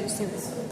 Segue o Senhor.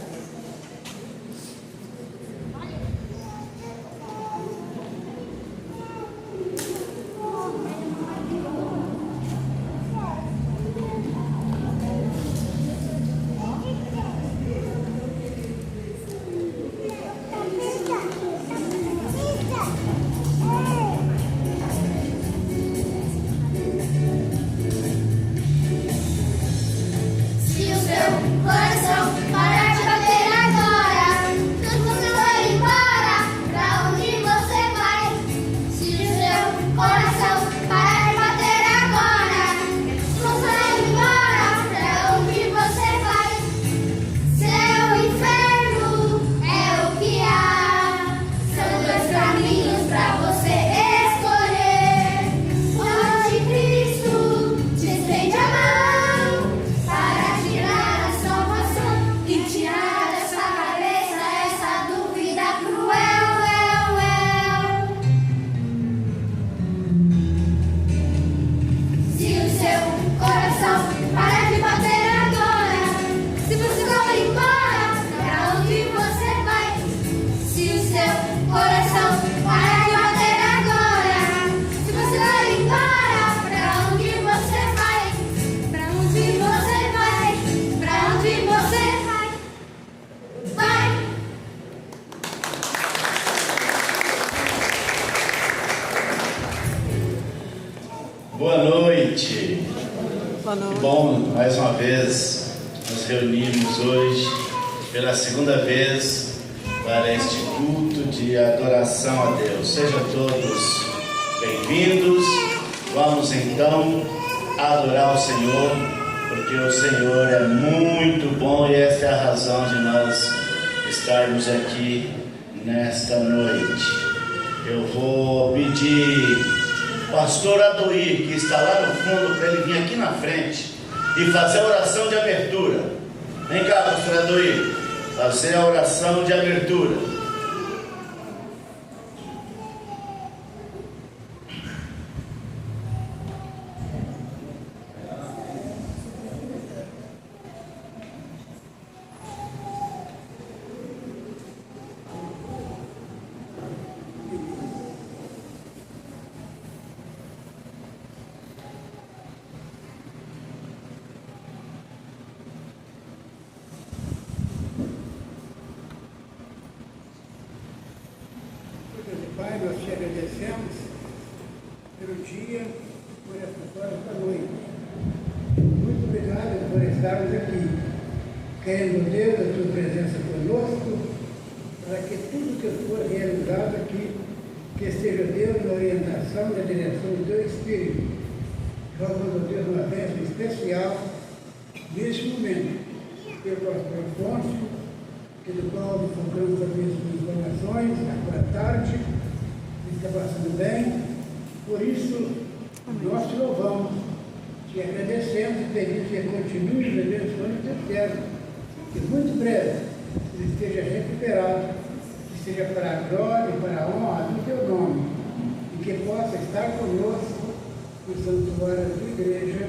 Boa noite. Boa noite. Que bom, mais uma vez, nos reunimos hoje pela segunda vez para este culto de adoração a Deus. Sejam todos bem-vindos. Vamos então adorar o Senhor, porque o Senhor é muito bom e esta é a razão de nós estarmos aqui nesta noite. Eu vou pedir pastor Adoir, que está lá no fundo, para ele vir aqui na frente e fazer a oração de abertura. Vem cá, pastor Adoir, fazer a oração de abertura. Pai, nós te agradecemos pelo dia, por esta noite. Muito obrigado por estarmos aqui. Querendo, Deus, a tua presença conosco, para que tudo que for realizado aqui, que seja, Deus, na orientação, na direção do teu Espírito. Rogamos, Deus, uma bênção especial neste momento, pelo pastor Afonso, que do qual nos focamos as informações, agora à tarde, está passando bem. Por isso, nós te louvamos, te agradecemos e pedimos que continue nos abençoando o teu servo, que muito breve ele esteja recuperado, que seja para a glória e para a honra do teu nome, e que possa estar conosco no santuário da tua igreja,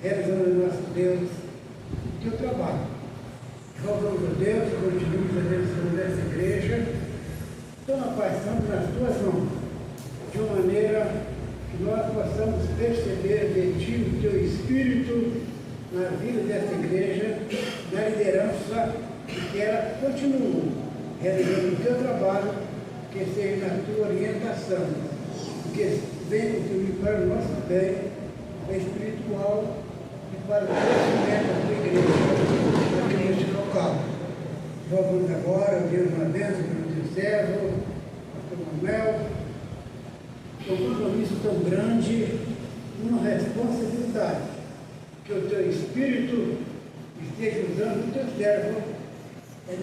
realizando, nosso Deus, o teu trabalho. Rogamos a Deus que continue abençoando essa igreja, toma passando nas tuas mãos, de uma maneira que nós possamos perceber de ti o teu Espírito na vida dessa igreja, na liderança, e que ela continue realizando o teu trabalho, que seja na tua orientação, que venha contribuir para o nosso bem, espiritual e para o crescimento da tua igreja, aqui neste local. Rogamos agora, Deus, uma bênção para o teu servo, pastor Manuel, um compromisso tão grande, uma responsabilidade, que o teu Espírito esteja usando o teu servo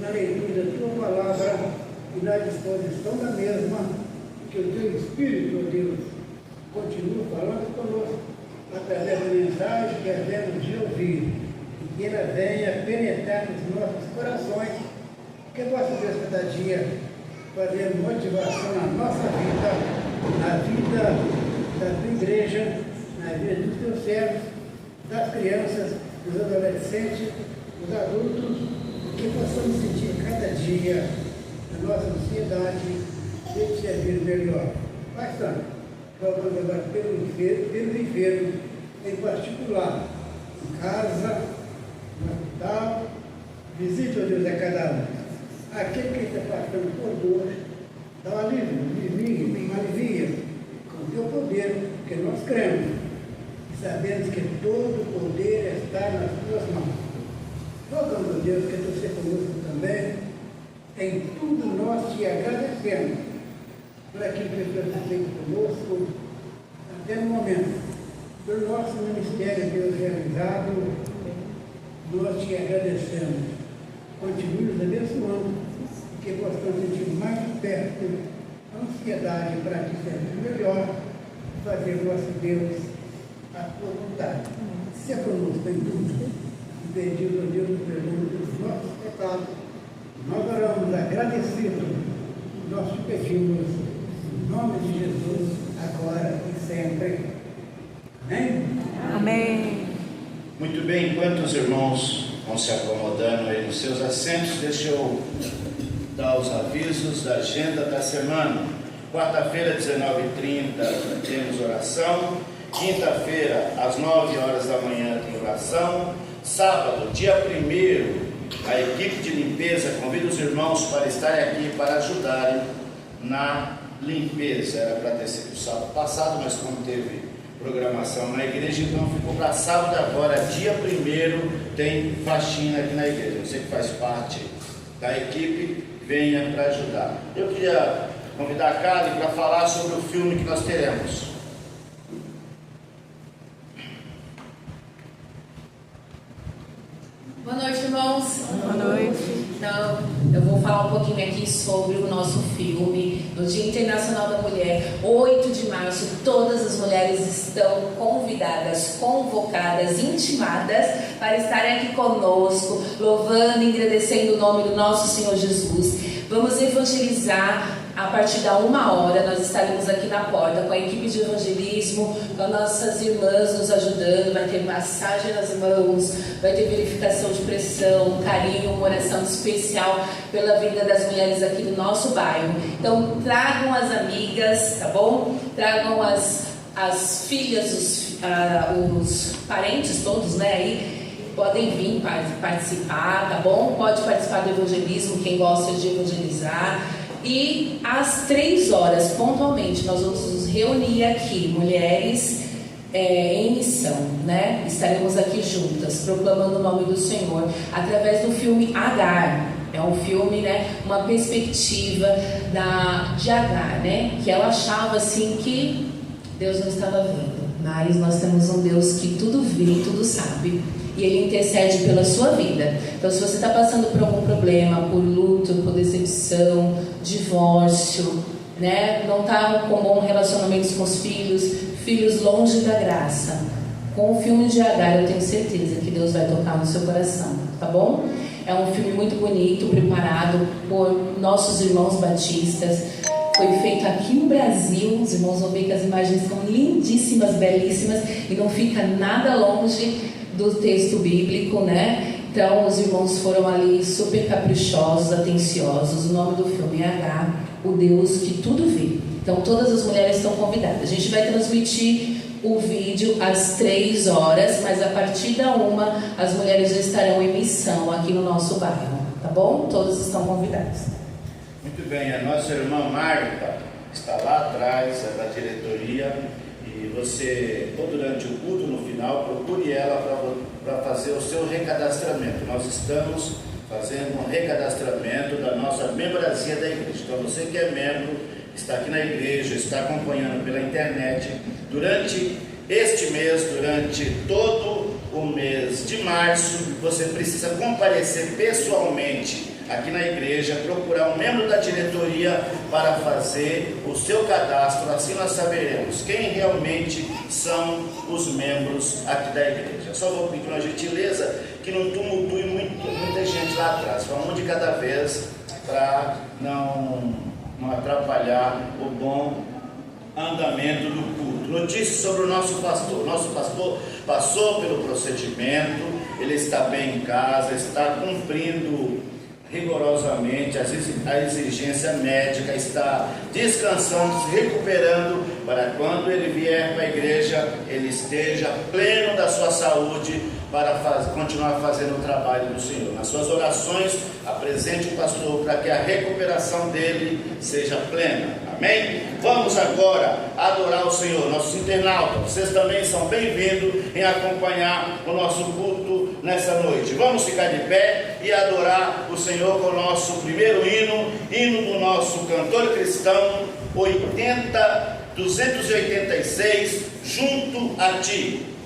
na leitura da tua palavra e na disposição da mesma, que o teu Espírito, ó Deus, continue falando conosco através da mensagem que havemos de ouvir, e que ela venha penetrar nos nossos corações, que possa, Deus, cada dia fazer motivação na nossa vida, na vida da tua igreja, na vida dos teus servos, das crianças, dos adolescentes, dos adultos, que possamos sentir cada dia a nossa ansiedade de servir melhor. Mas tanto, rogamos agora pelos enfermos, em particular, em casa, no hospital, visite, ó Deus, a cada um. Aquele que está passando por dor, dá um alivia com o teu poder, porque nós cremos e sabemos que todo o poder está nas tuas mãos. Rogamos, Deus, que tu seja conosco também. Em tudo nós te agradecemos por aquilo que tu has feito conosco até no momento. Pelo nosso ministério, Deus, realizado, nós te agradecemos. Continue nos abençoando e que possamos sentir mais de perto a ansiedade para te servir melhor e fazer nosso Deus a tua vontade. Se é conosco em tudo, e pedimos a Deus o perdão dos nossos pecados, nós oramos agradecidos, nós te pedimos em nome de Jesus, agora e sempre. Amém? Amém. Muito bem, enquanto os irmãos vão se acomodando aí nos seus assentos, deixa eu dar os avisos da agenda da semana. Quarta-feira, 19h30, temos oração. Quinta-feira, às 9 horas da manhã, tem oração. Sábado, dia 1º, a equipe de limpeza convida os irmãos para estarem aqui para ajudarem na limpeza. Era para ter sido sábado passado, mas como teve programação na igreja, então ficou para sábado agora, dia 1º, tem faxina aqui na igreja. Você que faz parte da equipe, venha para ajudar. Eu queria convidar a Kali para falar sobre o filme que nós teremos. Boa noite, irmãos. Boa noite. Então, eu vou falar um pouquinho aqui sobre o nosso filme. No Dia Internacional da Mulher, 8 de março, todas as mulheres estão convidadas, convocadas, intimadas para estarem aqui conosco, louvando e agradecendo o nome do nosso Senhor Jesus. Vamos evangelizar. A partir da 1h, nós estaremos aqui na porta com a equipe de evangelismo, com as nossas irmãs nos ajudando. Vai ter massagem nas mãos, vai ter verificação de pressão, carinho, uma oração especial pela vida das mulheres aqui do nosso bairro. Então tragam as amigas, tá bom? Tragam as filhas, os parentes todos, né? Aí podem vir participar, tá bom? Pode participar do evangelismo, quem gosta de evangelizar. E às 3 horas, pontualmente, nós vamos nos reunir aqui, mulheres em missão, né? Estaremos aqui juntas, proclamando o nome do Senhor, através do filme Agar. É um filme, né? Uma perspectiva de Agar, né? Que ela achava assim que Deus não estava vendo. Mas nós temos um Deus que tudo vê e tudo sabe. E Ele intercede pela sua vida. Então, se você está passando por algum problema, por luto, por decepção, divórcio, né? Não está com bons relacionamentos com os filhos longe da graça, com o filme de Agar, eu tenho certeza que Deus vai tocar no seu coração, tá bom? É um filme muito bonito, preparado por nossos irmãos batistas. Foi feito aqui no Brasil. Os irmãos vão ver que as imagens são lindíssimas, belíssimas, e não fica nada longe do texto bíblico, né? Então os irmãos foram ali super caprichosos, atenciosos. O nome do filme é Agar, o Deus que tudo vê. Então todas as mulheres estão convidadas. A gente vai transmitir o vídeo às 3 horas, mas a partir da 1 as mulheres já estarão em missão aqui no nosso bairro, tá bom? Todas estão convidadas. Muito bem, a nossa irmã Marta está lá atrás, é da diretoria. E você, ou durante o culto, no final, procure ela para fazer o seu recadastramento. Nós estamos fazendo um recadastramento da nossa membresia da igreja. Então você que é membro, está aqui na igreja, está acompanhando pela internet, durante este mês, durante todo o mês de março, você precisa comparecer pessoalmente aqui na igreja, procurar um membro da diretoria para fazer o seu cadastro. Assim nós saberemos quem realmente são os membros aqui da igreja. Só vou pedir uma gentileza que não tumultue muita gente lá atrás, vamos um de cada vez para não atrapalhar o bom andamento do culto. Notícias sobre o nosso pastor. Nosso pastor passou pelo procedimento, ele está bem em casa, está cumprindo rigorosamente a exigência médica, está descansando, se recuperando, para quando ele vier para a igreja, ele esteja pleno da sua saúde para continuar fazendo o trabalho do Senhor. Nas suas orações, apresente o pastor para que a recuperação dele seja plena. Amém? Vamos agora adorar o Senhor. Nossos internautas, vocês também são bem-vindos em acompanhar o nosso culto nessa noite. Vamos ficar de pé e adorar o Senhor com o nosso primeiro hino do nosso cantor cristão, 286, Junto a Ti.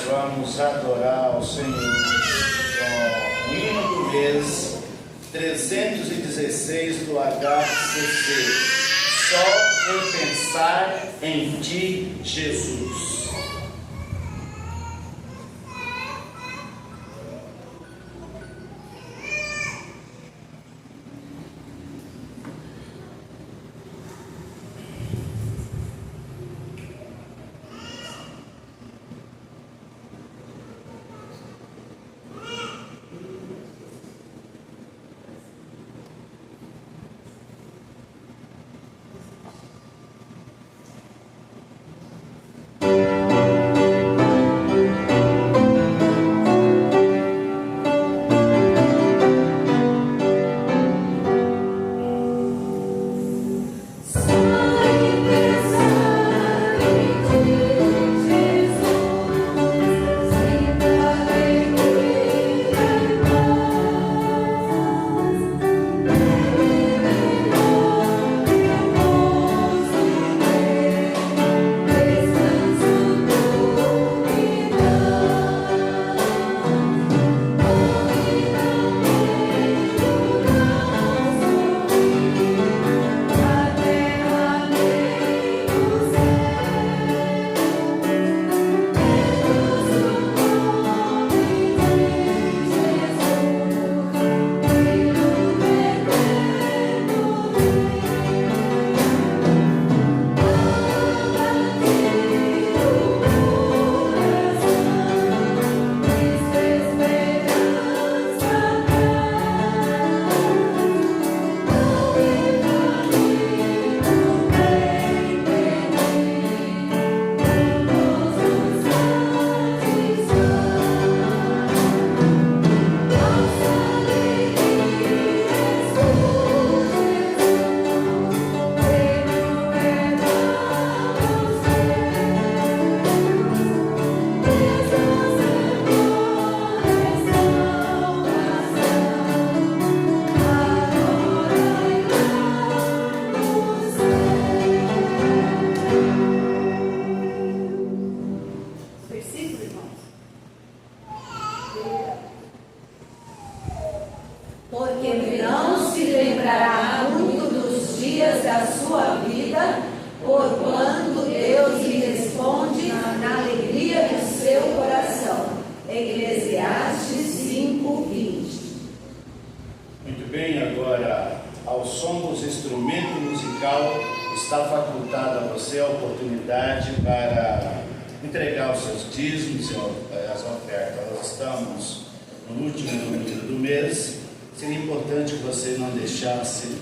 Vamos adorar ao Senhor com o hino do mês 316 do HCC. Só em pensar em Ti, Jesus. ele não se lembrará muito dos dias da sua vida, porquanto Deus lhe responde na alegria do seu coração. Eclesiastes 5:20. Muito bem, agora, ao som dos instrumentos musical, está facultada a você a oportunidade para entregar os seus dízimos e as ofertas. Nós estamos no último domingo do mês. Seria importante que você não deixasse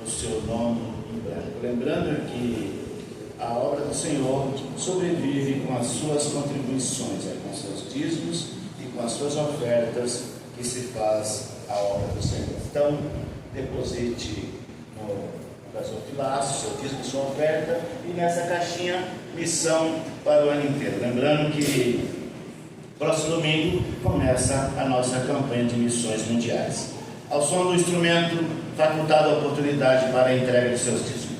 o seu nome em branco. Lembrando que a obra do Senhor sobrevive com as suas contribuições, com seus dízimos e com as suas ofertas que se faz a obra do Senhor. Então, deposite no gasofilaço, seu dízimo, sua oferta, e nessa caixinha, missão para o ano inteiro. Lembrando que próximo domingo começa a nossa campanha de missões mundiais. Ao som do instrumento, facultada a oportunidade para a entrega de seus dízimos.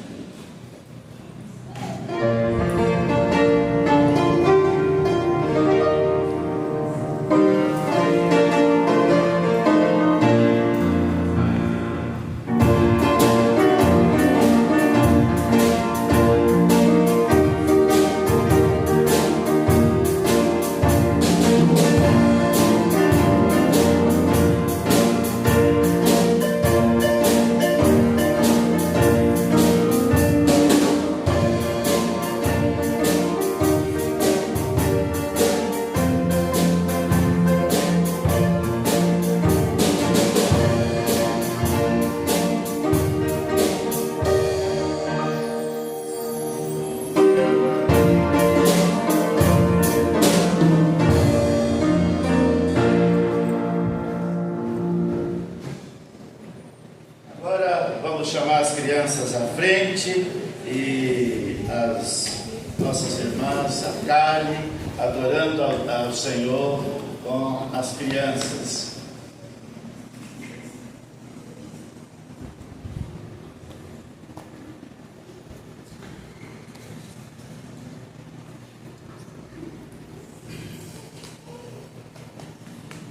Crianças à frente e as nossas irmãs, a Kali, adorando ao Senhor com as crianças.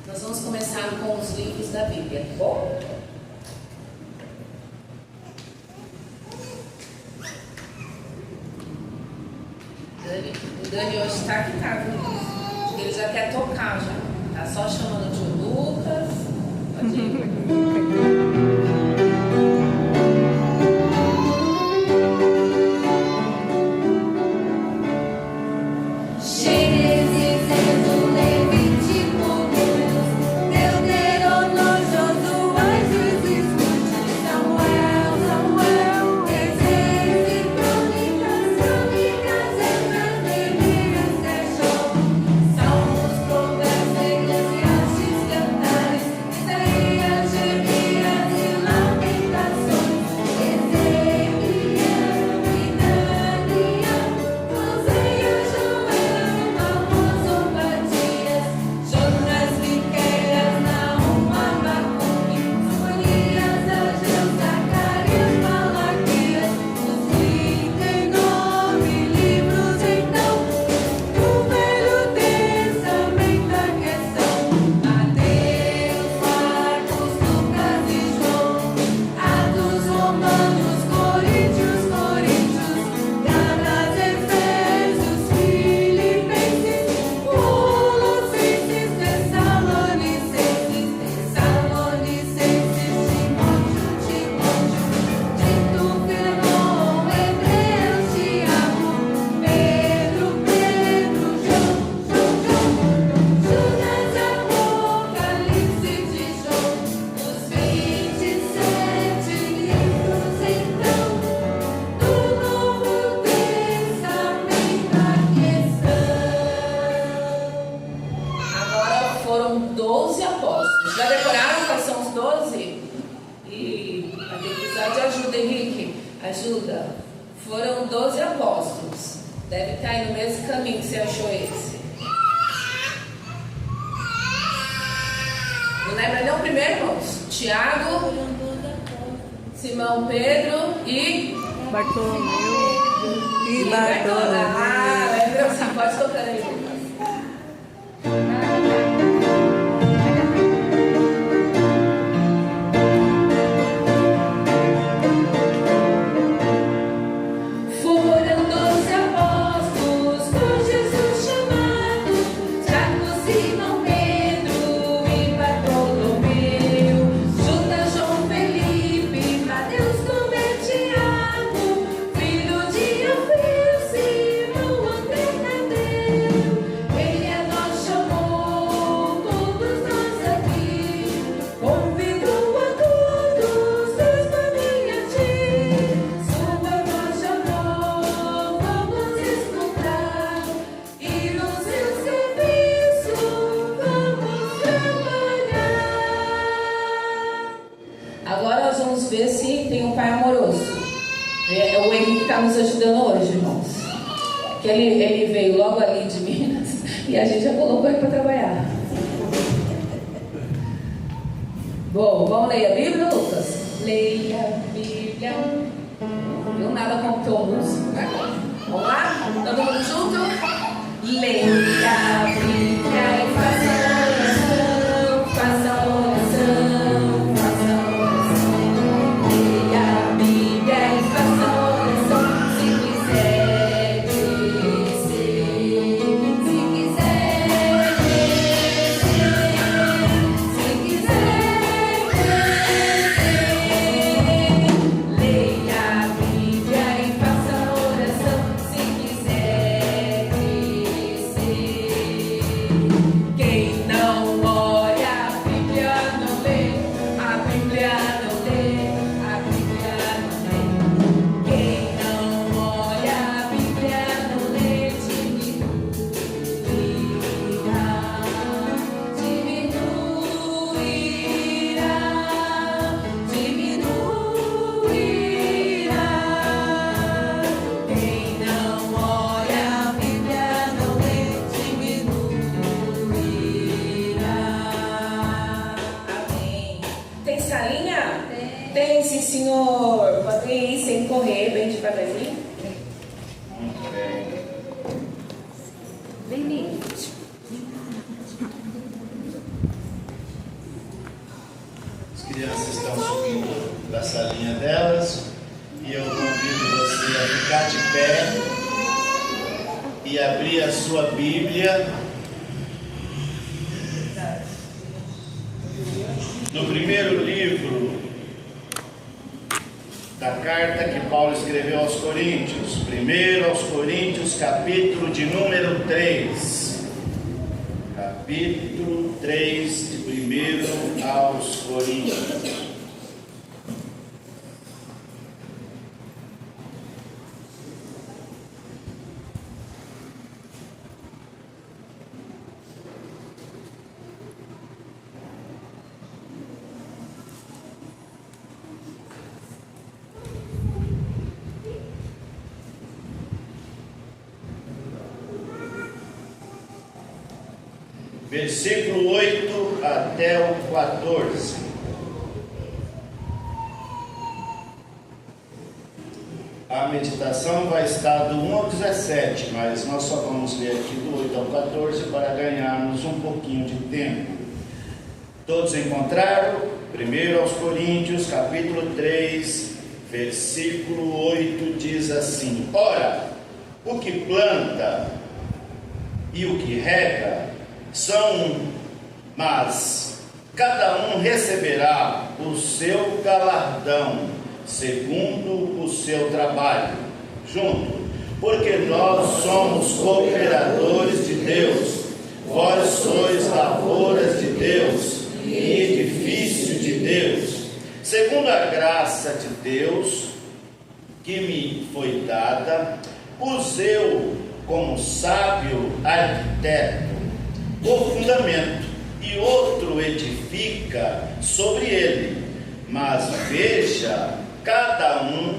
Nós vamos começar com os livros da Bíblia, tá bom? O Dani hoje está que tá, viu? Ele já quer tocar já. Tá só chamando de Lucas. Pode ir. Ajuda. Foram 12 apóstolos. Deve estar aí no mesmo caminho que você achou esse. Não lembra não primeiro, irmãos? Tiago, Simão, Pedro e Bartolomeu e Bartolomeu. Ah, lembra assim, pode tocar aí, Lucas. Agora nós vamos ver se tem um pai amoroso. É o Henrique que está nos ajudando hoje, irmãos. Que ele veio logo ali de Minas e a gente já colocou ele para trabalhar. Bom, vamos ler a Bíblia, Lucas? Leia a Bíblia. Não viu nada como teu músico, né? Vamos lá? Todo mundo junto? Leia a Bíblia e faça oração, faça oração, faça oração. Leia a Bíblia e faça oração, se quiser crescer, se quiser crescer, se quiser crescer. Leia a Bíblia e faça oração, se quiser crescer. Quem não olha a Bíblia não lê, a Bíblia não lê, a Bíblia não lê. Quem não olha a Bíblia não lê, diminuirá. Quem não olha a Bíblia não lê, diminuirá. Amém. Tem salinha? Tem, sim, senhor. Pode ir sem correr, bem devagarzinho. Muito bem. Vem, vem. As crianças estão subindo para a salinha delas e eu convido você a ficar de pé e abrir a sua Bíblia no primeiro livro da carta que Paulo escreveu aos Coríntios, 1 aos Coríntios, capítulo de número 3. Capítulo 3 de 1 aos Coríntios. Versículo 8 até o 14. A meditação vai estar do 1 ao 17, mas nós só vamos ler aqui do 8 ao 14 para ganharmos um pouquinho de tempo. Todos encontraram? 1 aos Coríntios, capítulo 3, versículo 8 diz assim: Ora, o que planta e o que rega são um, mas cada um receberá o seu galardão segundo o seu trabalho, junto, porque nós somos cooperadores de Deus, vós sois lavouras de Deus e edifício de Deus, segundo a graça de Deus que me foi dada, pus eu como sábio arquiteto o fundamento, e outro edifica sobre ele. Mas veja cada um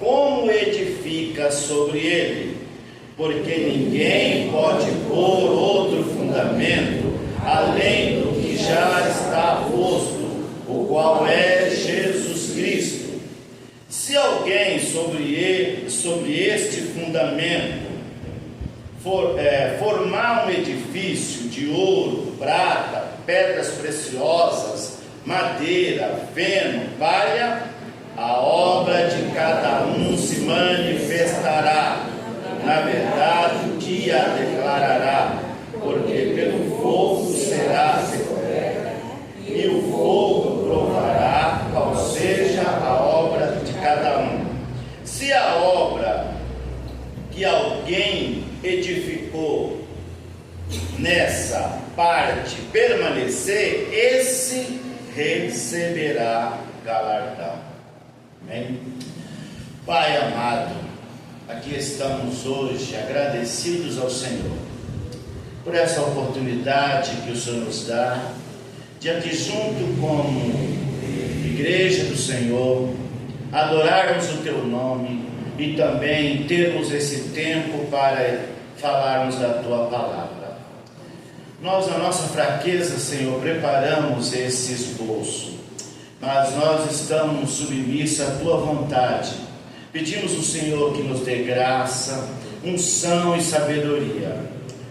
como edifica sobre ele, porque ninguém pode pôr outro fundamento além do que já está posto, o qual é Jesus Cristo. Se alguém sobre este fundamento formar um edifício de ouro, prata, pedras preciosas, madeira, feno, palha, a obra de cada um se manifestará. Na verdade, o dia a declarará, porque pelo fogo será descoberta, e o fogo provará qual seja a obra de cada um. Se a obra que alguém edificou nessa parte permanecer, esse receberá galardão. Amém? Pai amado, aqui estamos hoje agradecidos ao Senhor por essa oportunidade que o Senhor nos dá de aqui junto como igreja do Senhor, adorarmos o Teu nome e também termos esse tempo para falarmos da Tua palavra. Nós, na nossa fraqueza, Senhor, preparamos esse esboço, mas nós estamos submissos à Tua vontade. Pedimos ao Senhor que nos dê graça, unção e sabedoria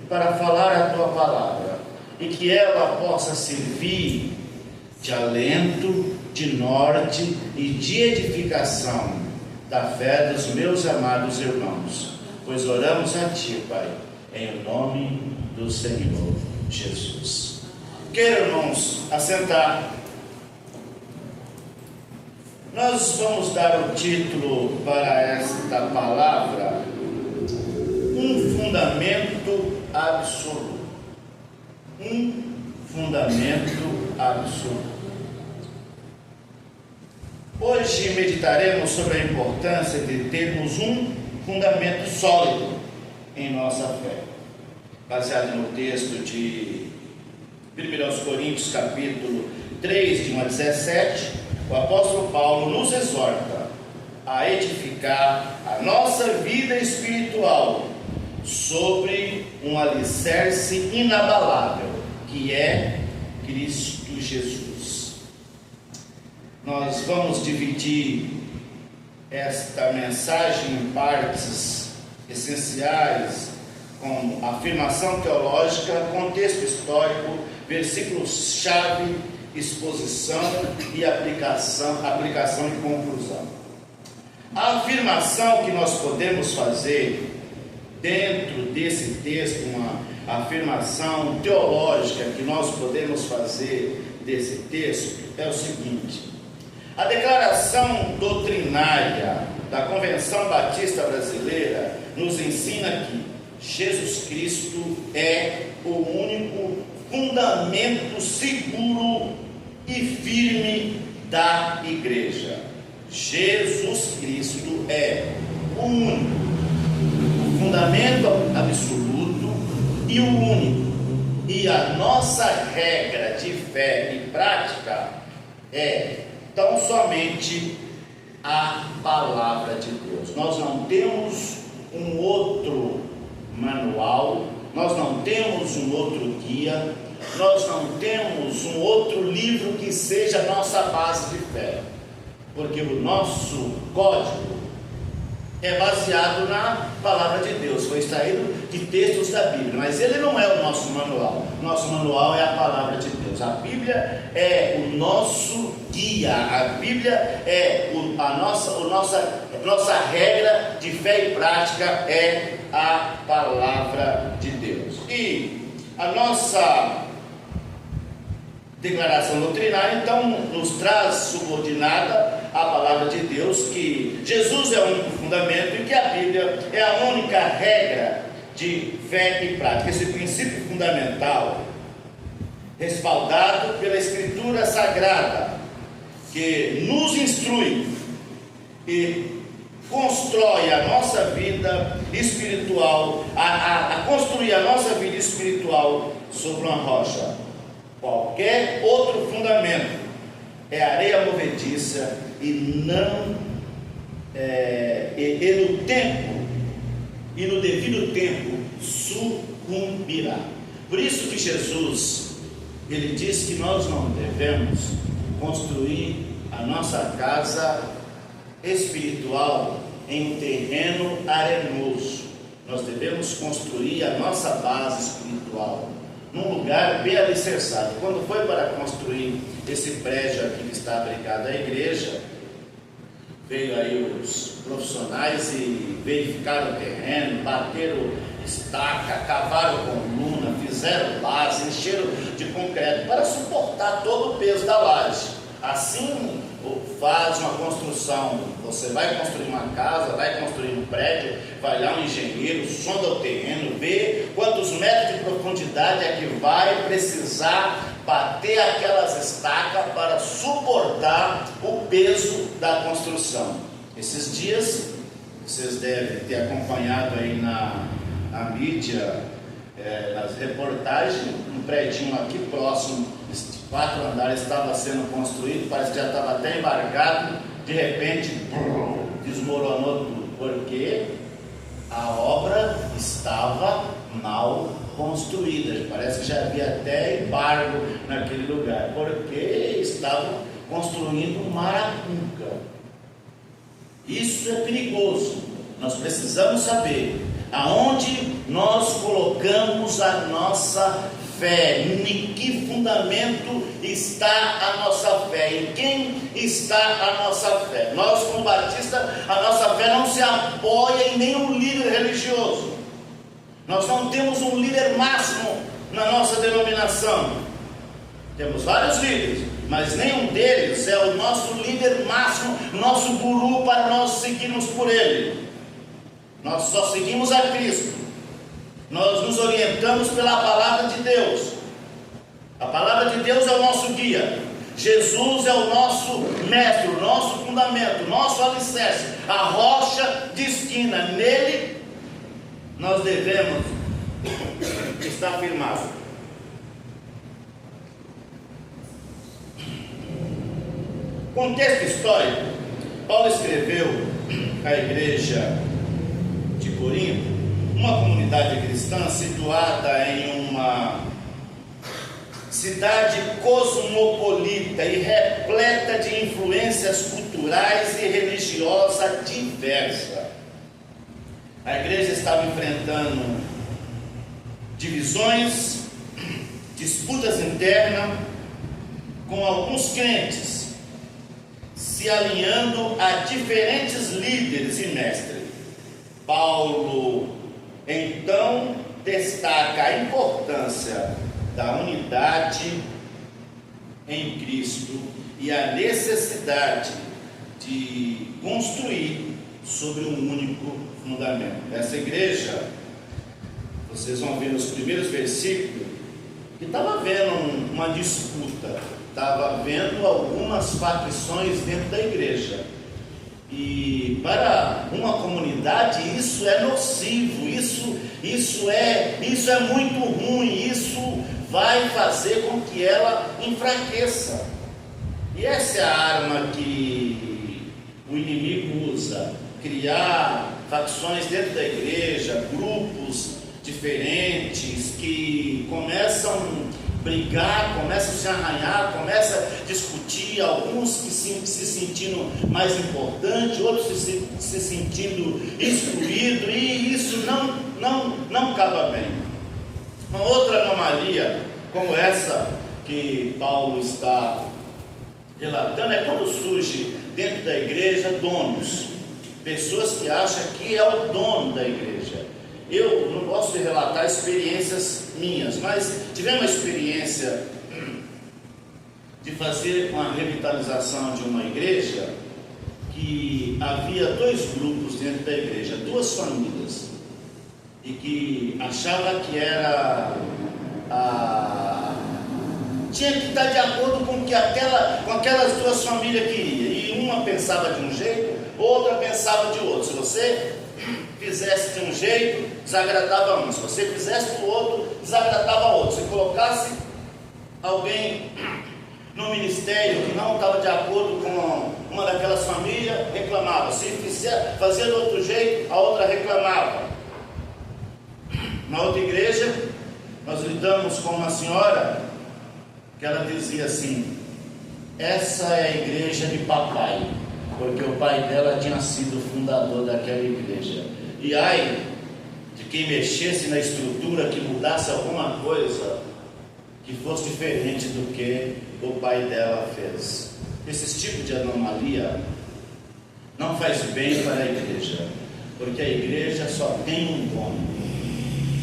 para falar a Tua palavra e que ela possa servir de alento, de norte e de edificação da fé dos meus amados irmãos, pois oramos a Ti, Pai, em nome do Senhor Jesus. Quero, irmãos, assentar. Nós vamos dar o título para esta palavra: um fundamento absoluto. Um fundamento absoluto. Hoje meditaremos sobre a importância de termos um fundamento sólido em nossa fé, baseado no texto de 1 Coríntios capítulo 3, de 1 a 17. O apóstolo Paulo nos exorta a edificar a nossa vida espiritual sobre um alicerce inabalável, que é Cristo Jesus. Nós vamos dividir esta mensagem em partes essenciais, como afirmação teológica, contexto histórico, versículos-chave, exposição e aplicação e conclusão. A afirmação que nós podemos fazer dentro desse texto, uma afirmação teológica que nós podemos fazer desse texto é o seguinte: a declaração doutrinária da Convenção Batista Brasileira nos ensina que Jesus Cristo é o único fundamento seguro e firme da igreja. Jesus Cristo é o único, o fundamento absoluto e o único. E a nossa regra de fé e prática é tão somente a palavra de Deus. Nós não temos um outro manual, nós não temos um outro guia, nós não temos um outro livro que seja a nossa base de fé, porque o nosso código é baseado na palavra de Deus, foi extraído de textos da Bíblia, mas ele não é o nosso manual. Nosso manual é a palavra de Deus. A Bíblia é o nosso guia, a Bíblia é a nossa regra de fé e prática é a palavra de Deus. E a nossa declaração doutrinária então nos traz subordinada a palavra de Deus, que Jesus é o único fundamento e que a Bíblia é a única regra de fé e prática. Esse princípio fundamental, respaldado pela Escritura Sagrada, que nos instrui e constrói a nossa vida espiritual, a construir a nossa vida espiritual sobre uma rocha. Qualquer outro fundamento é areia movediça e não no tempo e no devido tempo sucumbirá. Por isso que Jesus, ele diz que nós não devemos construir a nossa casa espiritual em um terreno arenoso. Nós devemos construir a nossa base espiritual num lugar bem alicerçado. Quando foi para construir esse prédio aqui que está abrigado à igreja, veio aí os profissionais e verificaram o terreno, bateram estaca, cavaram coluna, fizeram base, encheram de concreto para suportar todo o peso da laje. Assim faz uma construção. Você vai construir uma casa, vai construir um prédio, vai lá um engenheiro, sonda o terreno, vê quantos metros de profundidade é que vai precisar bater aquelas estacas para suportar o peso da construção. Esses dias, vocês devem ter acompanhado aí na mídia, nas reportagens, um prédio aqui próximo Esse 4 andares estava sendo construído, parece que já estava até embargado, de repente desmoronou tudo, porque a obra estava mal construída. Parece que já havia até embargo naquele lugar, porque estavam construindo maracuca. Isso é perigoso. Nós precisamos saber aonde nós colocamos a nossa fé, em que fundamento está a nossa fé, em quem está a nossa fé. Nós, como batistas, a nossa fé não se apoia em nenhum líder religioso. Nós não temos um líder máximo na nossa denominação. Temos vários líderes, mas nenhum deles é o nosso líder máximo, nosso guru para nós seguirmos por ele. Nós só seguimos a Cristo. Nós nos orientamos pela palavra de Deus. A palavra de Deus é o nosso guia. Jesus é o nosso mestre, o nosso fundamento, o nosso alicerce, a rocha de esquina. Nele nós devemos estar firmados. Contexto histórico: Paulo escreveu à igreja de Corinto, uma comunidade cristã situada em uma cidade cosmopolita e repleta de influências culturais e religiosas diversas. A igreja estava enfrentando divisões, disputas internas, com alguns crentes se alinhando a diferentes líderes e mestres. Paulo então destaca a importância da unidade em Cristo e a necessidade de construir sobre um único fundamento. Essa igreja, vocês vão ver nos primeiros versículos, que estava havendo uma disputa, estava havendo algumas facções dentro da igreja. E para uma comunidade isso é nocivo, isso é muito ruim, isso vai fazer com que ela enfraqueça. E essa é a arma que o inimigo usa: criar facções dentro da igreja, grupos diferentes que começam a brigar, começam a se arranhar, começam a discutir, alguns se sentindo mais importantes, outros se sentindo excluídos, e isso não acaba bem. Uma outra anomalia como essa que Paulo está relatando é quando surge dentro da igreja donos, pessoas que acham que é o dono da igreja. Eu não gosto de relatar experiências minhas, mas tivemos uma experiência de fazer uma revitalização de uma igreja que havia 2 grupos dentro da igreja, 2 famílias, e que achava que era tinha que estar de acordo com o que aquelas 2 famílias queriam, e uma pensava de um jeito, outra pensava de outro. Se você fizesse de um jeito, desagradava um; se você fizesse do outro, desagradava outro. Se colocasse alguém no ministério que não estava de acordo com uma daquelas famílias, reclamava. Se fazia do outro jeito, a outra reclamava. Na outra igreja, nós lidamos com uma senhora que ela dizia assim: essa é a igreja de papai, porque o pai dela tinha sido fundador daquela igreja. E ai de quem mexesse na estrutura, que mudasse alguma coisa que fosse diferente do que o pai dela fez. Esse tipo de anomalia não faz bem para a igreja, porque a igreja só tem um dono.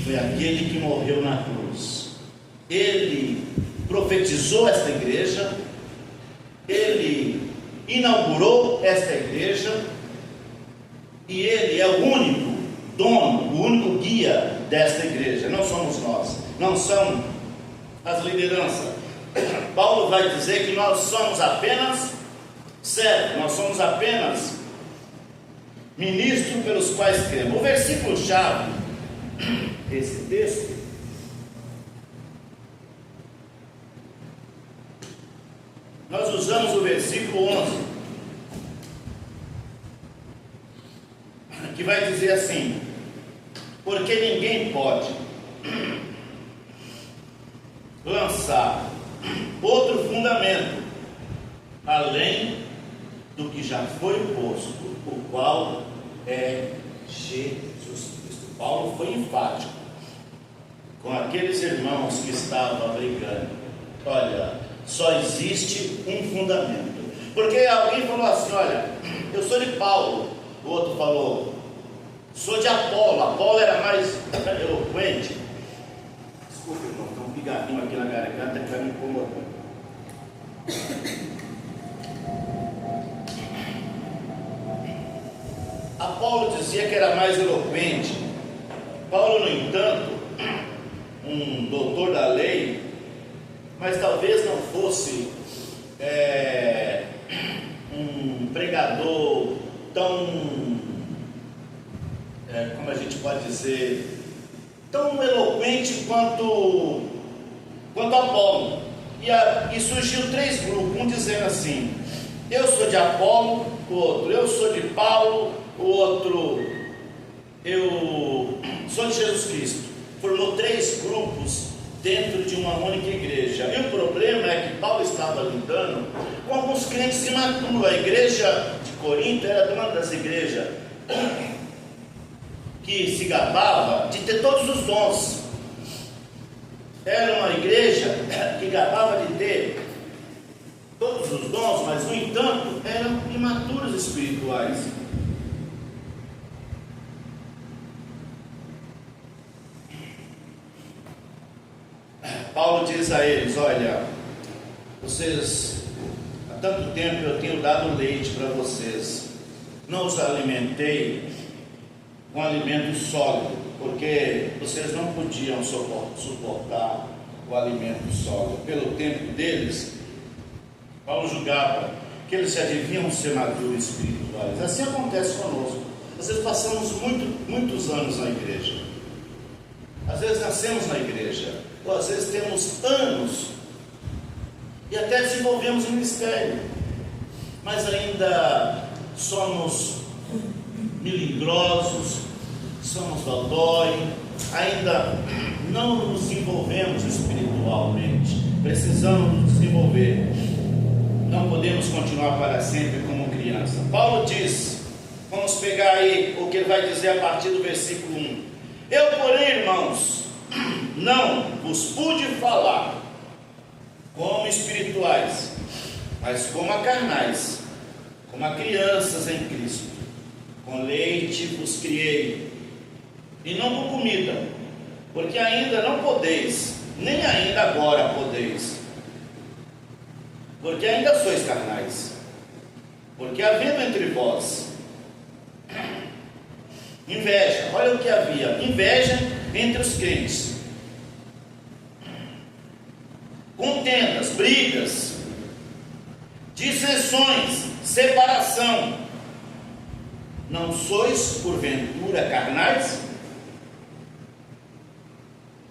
Foi aquele que morreu na cruz. Ele profetizou esta igreja, ele inaugurou esta igreja, e ele é o único dono, o único guia desta igreja. Não somos nós, não são as lideranças. Paulo vai dizer que nós somos apenas servos, nós somos apenas ministros pelos quais cremos. O versículo chave desse texto nós usamos o versículo 11, que vai dizer assim: porque ninguém pode lançar outro fundamento além do que já foi posto, o qual é Jesus Cristo. Paulo foi enfático com aqueles irmãos que estavam brigando. Olha, só existe um fundamento. Porque alguém falou assim: olha, eu sou de Paulo. O outro falou: sou de Apolo. Apolo era mais eloquente. Desculpa, irmão, tem um pigarrinho aqui na garganta que vai me incomodando. Apolo dizia que era mais eloquente. Paulo, no entanto, um doutor da lei, mas talvez não fosse um pregador tão, como a gente pode dizer, tão eloquente quanto Apolo. E surgiu 3 grupos, um dizendo assim: eu sou de Apolo, o outro eu sou de Paulo, o outro eu sou de Jesus Cristo. Formou 3 grupos dentro de uma única igreja. E o problema é que Paulo estava lidando com alguns crentes imaturos. A igreja de Corinto era uma das igrejas que se gabava de ter todos os dons. Era uma igreja que gabava de ter todos os dons, mas no entanto eram imaturos espirituais. Paulo diz a eles: olha, vocês, há tanto tempo eu tenho dado leite para vocês, não os alimentei com alimento sólido, porque vocês não podiam suportar o alimento sólido. Pelo tempo deles, Paulo julgava que eles já deviam ser maduros espirituais. Assim acontece conosco. Às vezes passamos muitos anos na igreja, às vezes nascemos na igreja, ou às vezes temos anos e até desenvolvemos um ministério, mas ainda somos melindrosos, somos dodói, ainda não nos desenvolvemos espiritualmente. Precisamos nos desenvolver. Não podemos continuar para sempre como criança. Paulo diz, vamos pegar aí o que ele vai dizer a partir do versículo 1. Eu, porém, irmãos, não vos pude falar como espirituais, mas como a carnais, como a crianças em Cristo. Com leite vos criei, e não com comida, porque ainda não podeis, nem ainda agora podeis, porque ainda sois carnais. Porque havendo entre vós inveja, olha o que havia: inveja entre os crentes, contendas, brigas, dissensões, separação. Não sois porventura carnais?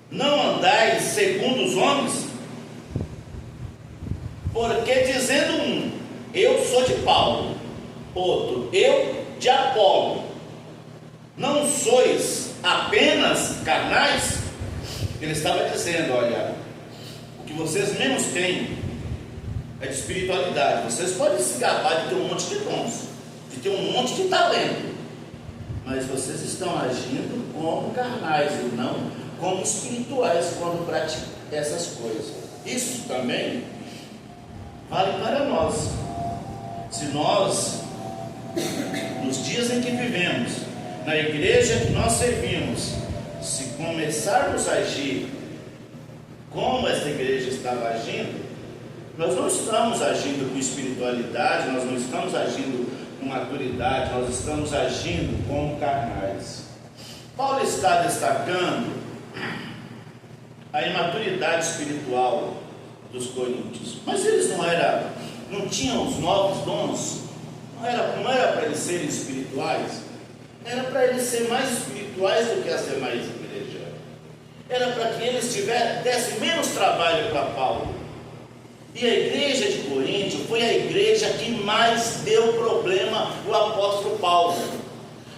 Não andais segundo os homens? Porque dizendo um, eu sou de Paulo, outro, eu de Apolo, não sois apenas carnais? Ele estava dizendo: olha, o que vocês menos têm é de espiritualidade. Vocês podem se gabar de ter um monte de dons, de ter um monte de talento, mas vocês estão agindo como carnais e não como espirituais quando praticam essas coisas. Isso também vale para nós. Se nós, nos dias em que vivemos, na igreja que nós servimos, se começarmos a agir como essa igreja estava agindo, nós não estamos agindo com espiritualidade, nós não estamos agindo com maturidade, nós estamos agindo como carnais. Paulo está destacando a imaturidade espiritual dos coríntios, mas eles não tinham os novos dons, não era para eles serem espirituais, era para eles serem mais espirituais do que as demais igrejas, era para que eles dessem menos trabalho para Paulo, E a igreja de Coríntio foi a igreja que mais deu problema ao apóstolo Paulo,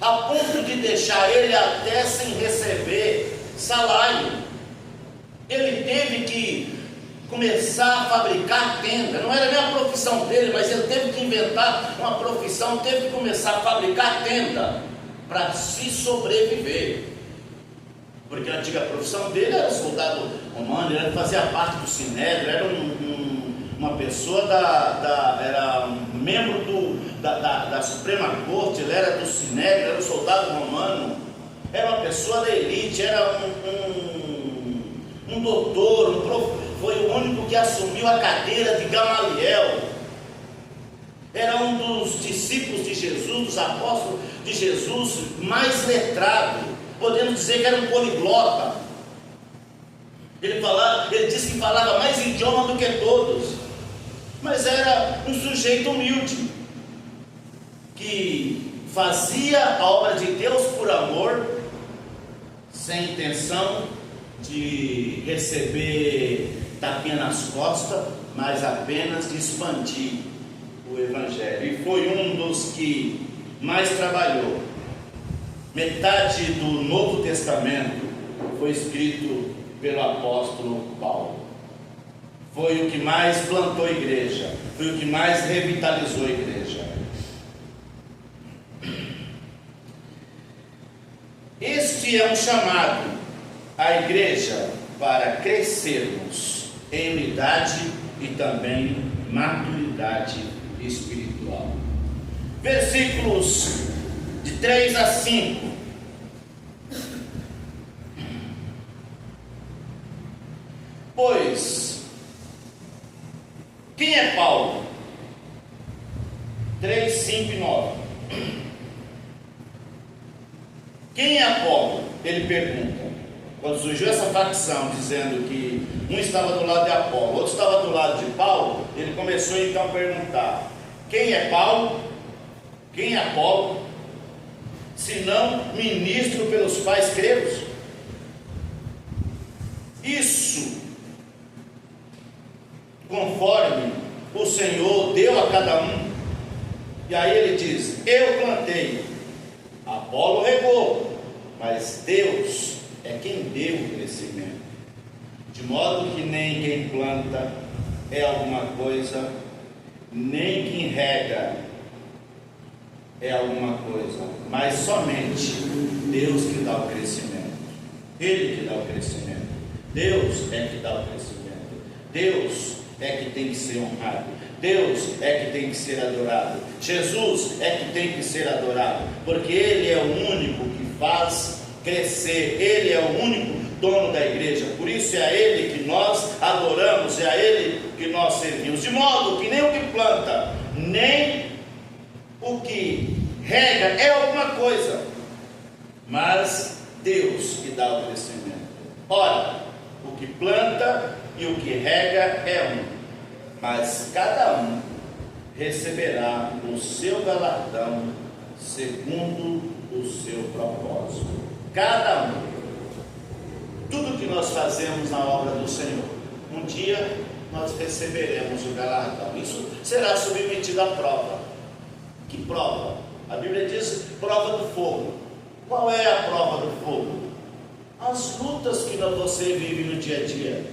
a ponto de deixar ele até sem receber salário. Ele teve que começar a fabricar tenda. Não era nem a profissão dele, mas ele teve que inventar uma profissão, teve que começar a fabricar tenda para se sobreviver. Porque a antiga profissão dele era soldado romano, ele fazia parte do Sinédrio, era uma pessoa era um membro da Suprema Corte, ele era do Sinédrio, era um soldado romano, era uma pessoa da elite, era um doutor, foi o único que assumiu a cadeira de Gamaliel, era um dos discípulos de Jesus, dos apóstolos de Jesus, mais letrado, podemos dizer que era um poliglota. Ele disse que falava mais idioma do que todos, mas era um sujeito humilde, que fazia a obra de Deus por amor, sem intenção de receber tapinha nas costas, mas apenas de expandir o Evangelho. E foi um dos que mais trabalhou. Metade do Novo Testamento foi escrito pelo apóstolo Paulo. Foi o que mais plantou a igreja, foi o que mais revitalizou a igreja. Este é um chamado à igreja para crescermos em unidade e também maturidade espiritual. Versículos de 3 a 5. Pois, quem é Paulo? 3, 5 e 9. Quem é Apolo? Ele pergunta. Quando surgiu essa facção dizendo que um estava do lado de Apolo, outro estava do lado de Paulo, ele começou então a perguntar: quem é Paulo? Quem é Apolo? Senão ministro pelos quais cremos? Isso conforme o Senhor deu a cada um. E aí ele diz: eu plantei, Apolo regou, mas Deus é quem deu o crescimento. De modo que nem quem planta é alguma coisa, nem quem rega é alguma coisa, mas somente Deus que dá o crescimento. Ele que dá o crescimento. Deus é que dá o crescimento. Deus é que tem que ser honrado. Deus é que tem que ser adorado. Jesus é que tem que ser adorado, porque Ele é o único que faz crescer. Ele é o único dono da igreja. Por isso é a Ele que nós adoramos, é a Ele que nós servimos. De modo que nem o que planta, nem o que rega é alguma coisa, mas Deus que dá o crescimento. Ora, o que planta e o que rega é um, mas cada um receberá o seu galardão segundo o seu propósito. Cada um. Tudo que nós fazemos na obra do Senhor, um dia nós receberemos o galardão. Isso será submetido à prova. Que prova? A Bíblia diz prova do fogo. Qual é a prova do fogo? As lutas que você vive no dia a dia.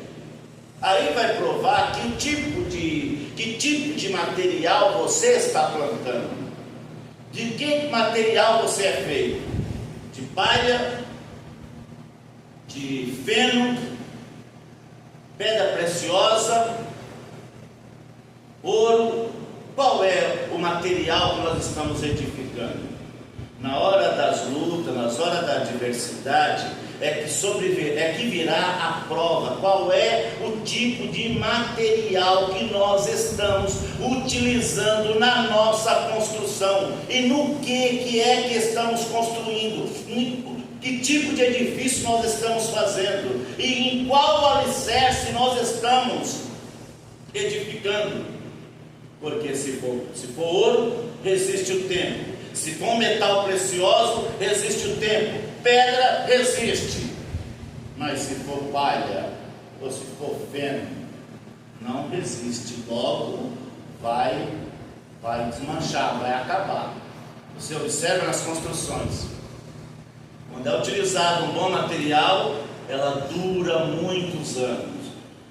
Aí vai provar que tipo de material você está plantando. De que material você é feito? De palha, de feno, pedra preciosa, ouro. Qual é o material que nós estamos edificando? Na hora das lutas, nas horas da adversidade, é que virá a prova. Qual é o tipo de material que nós estamos utilizando na nossa construção? E no que é que estamos construindo? Que tipo de edifício nós estamos fazendo? E em qual alicerce nós estamos edificando? Porque se for ouro, resiste o tempo. Se for um metal precioso, resiste o tempo. Pedra, resiste. Mas se for palha, ou se for feno, não resiste, logo vai desmanchar, vai acabar. Você observa nas construções, quando é utilizado um bom material, ela dura muitos anos.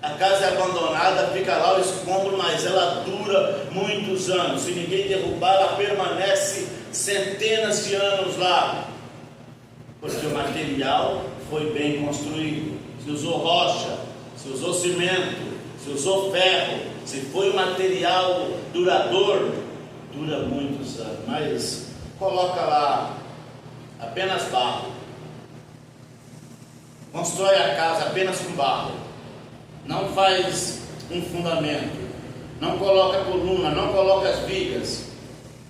A casa é abandonada, fica lá o escombro, mas ela dura muitos anos. Se ninguém derrubar, ela permanece centenas de anos lá, porque o material foi bem construído. Se usou rocha, se usou cimento, se usou ferro, se foi um material duradouro, dura muitos anos. Mas coloca lá apenas barro, constrói a casa apenas com barro, não faz um fundamento, não coloca coluna, não coloca as vigas,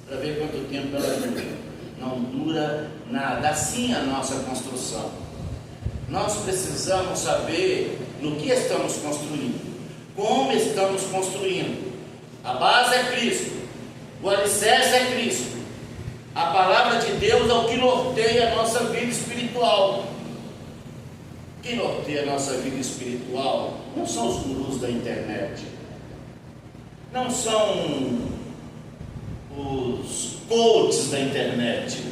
para ver quanto tempo ela dura. Não dura nada. Assim a nossa construção. Nós precisamos saber no que estamos construindo, como estamos construindo. A base é Cristo, o alicerce é Cristo. A palavra de Deus é o que norteia a nossa vida espiritual. O que norteia a nossa vida espiritual não são os gurus da internet, não são os coaches da internet.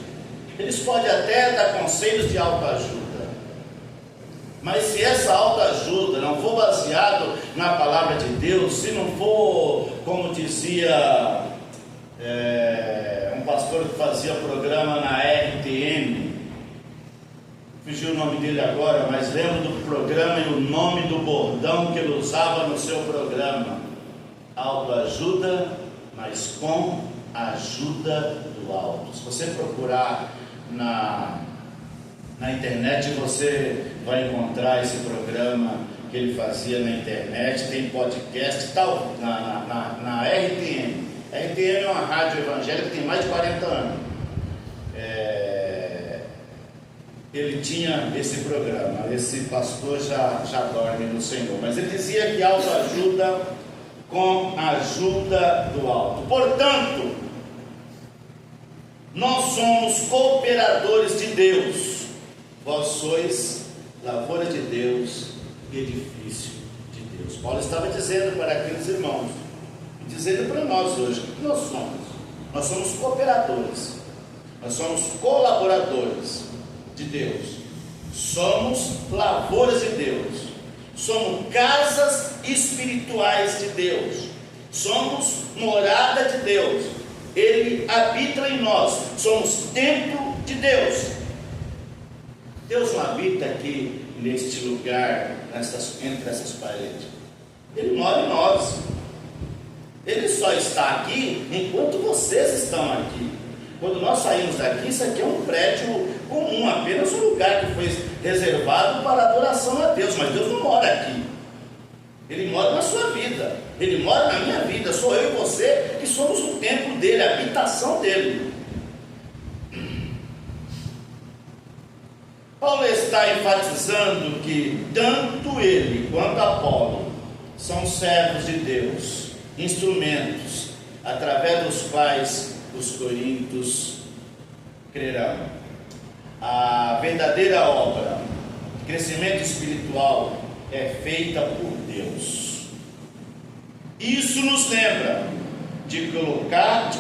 Eles podem até dar conselhos de autoajuda, mas se essa autoajuda não for baseado na palavra de Deus, se não for, como dizia um pastor que fazia programa na RTM, fugiu o nome dele agora, mas lembro do programa e o nome do bordão que ele usava no seu programa: autoajuda, mas com a ajuda do alto. Se você procurar na internet, você vai encontrar esse programa que ele fazia na internet. Tem podcast tal na RTM. A RTM é uma rádio evangélica que tem mais de 40 anos. Ele tinha esse programa. Esse pastor já dorme no Senhor, mas ele dizia que autoajuda com a ajuda do alto. Portanto, nós somos cooperadores de Deus. Vós sois lavoura de Deus, edifício de Deus. Paulo estava dizendo para aqueles irmãos, e dizendo para nós hoje, o que nós somos? Nós somos cooperadores, nós somos colaboradores de Deus, somos lavouras de Deus, somos casas espirituais de Deus, somos morada de Deus. Ele habita em nós, somos templo de Deus. Deus não habita aqui neste lugar, entre essas paredes. Ele mora em nós. Ele só está aqui enquanto vocês estão aqui. Quando nós saímos daqui, isso aqui é um prédio comum, apenas um lugar que foi reservado para adoração a Deus, mas Deus não mora aqui. Ele mora na sua vida, Ele mora na minha vida. Sou eu e você que somos o templo dele, a habitação dele. Paulo está enfatizando que tanto ele quanto Apolo são servos de Deus, instrumentos através dos quais os coríntios crerão. A verdadeira obra de crescimento espiritual é feita por Deus. Isso nos lembra de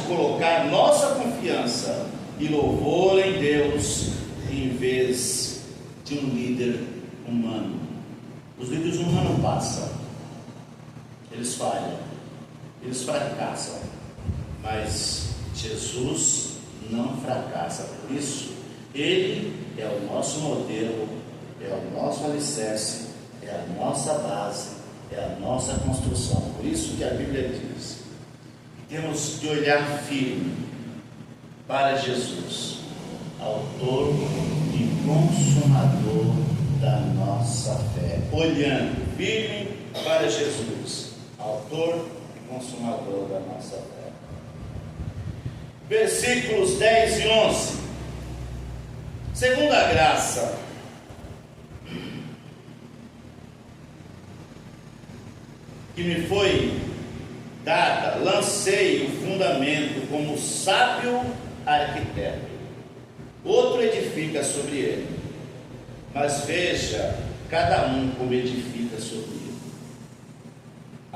colocar nossa confiança e louvor em Deus em vez de um líder humano. Os líderes humanos passam, eles falham, eles fracassam, mas Jesus não fracassa. Por isso, Ele é o nosso modelo, é o nosso alicerce, é a nossa base, é a nossa construção. Por isso que a Bíblia diz que temos de olhar firme para Jesus, autor e consumador da nossa fé. Olhando firme para Jesus, autor e consumador da nossa fé. Versículos 10 e 11. Segundo a graça que me foi dada, lancei o fundamento como sábio arquiteto. Outro edifica sobre ele, mas veja cada um como edifica sobre ele.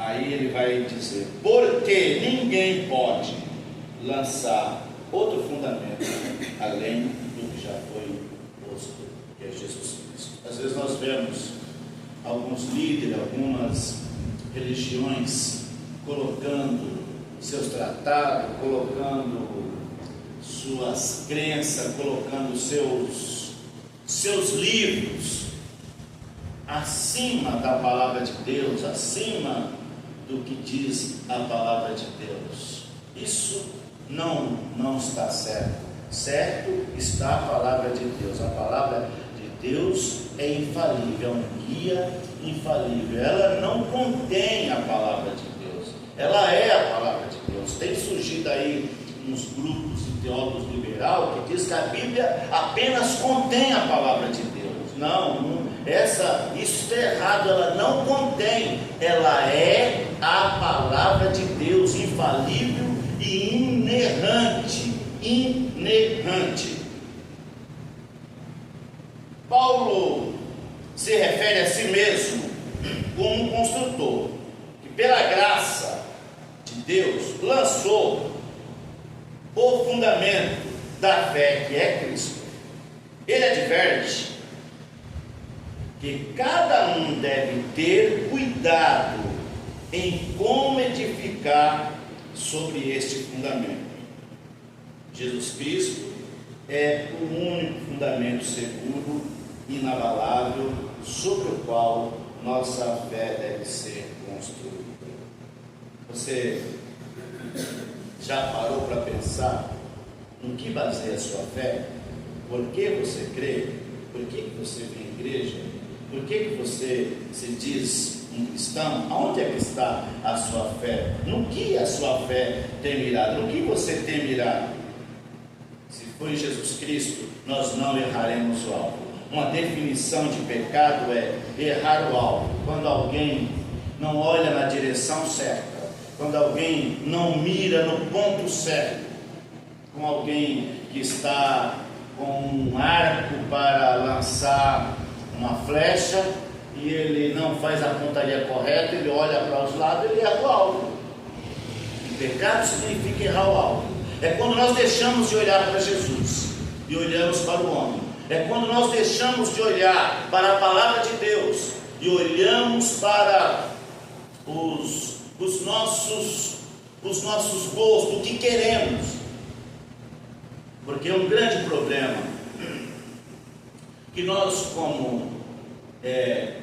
Aí ele vai dizer: porque ninguém pode lançar outro fundamento além do que já foi posto, que é Jesus Cristo. Às vezes nós vemos alguns líderes, algumas religiões colocando seus tratados, colocando suas crenças, colocando seus livros acima da palavra de Deus, acima do que diz a palavra de Deus. Isso não está certo. Certo está a palavra de Deus. A palavra de Deus é infalível, é um guia infalível. Ela não contém a palavra de Deus, ela é a palavra de Deus. Tem surgido aí uns grupos de teólogos liberais que diz que a Bíblia apenas contém a palavra de Deus. Isso está errado. Ela não contém, ela é a palavra de Deus, infalível e inerrante. Paulo se refere a si mesmo como um construtor que, pela graça de Deus, lançou o fundamento da fé, que é Cristo. Ele adverte que cada um deve ter cuidado em como edificar sobre este fundamento. Jesus Cristo é o único fundamento seguro, inabalável, sobre o qual nossa fé deve ser construída. Você já parou para pensar no que baseia a sua fé? Por que você crê? Por que você vem à igreja? Por que você se diz um cristão? Aonde é que está a sua fé? No que a sua fé tem mirado? No que você tem mirado? Se for em Jesus Cristo, nós não erraremos o alvo. Uma definição de pecado é errar o alvo. Quando alguém não olha na direção certa, quando alguém não mira no ponto certo, com alguém que está com um arco para lançar uma flecha e ele não faz a pontaria correta, ele olha para os lados, ele erra o alvo. E pecado significa errar o alvo. É quando nós deixamos de olhar para Jesus e olhamos para o homem. É quando nós deixamos de olhar para a palavra de Deus e olhamos para os nossos gostos, o que queremos. Porque é um grande problema que nós, como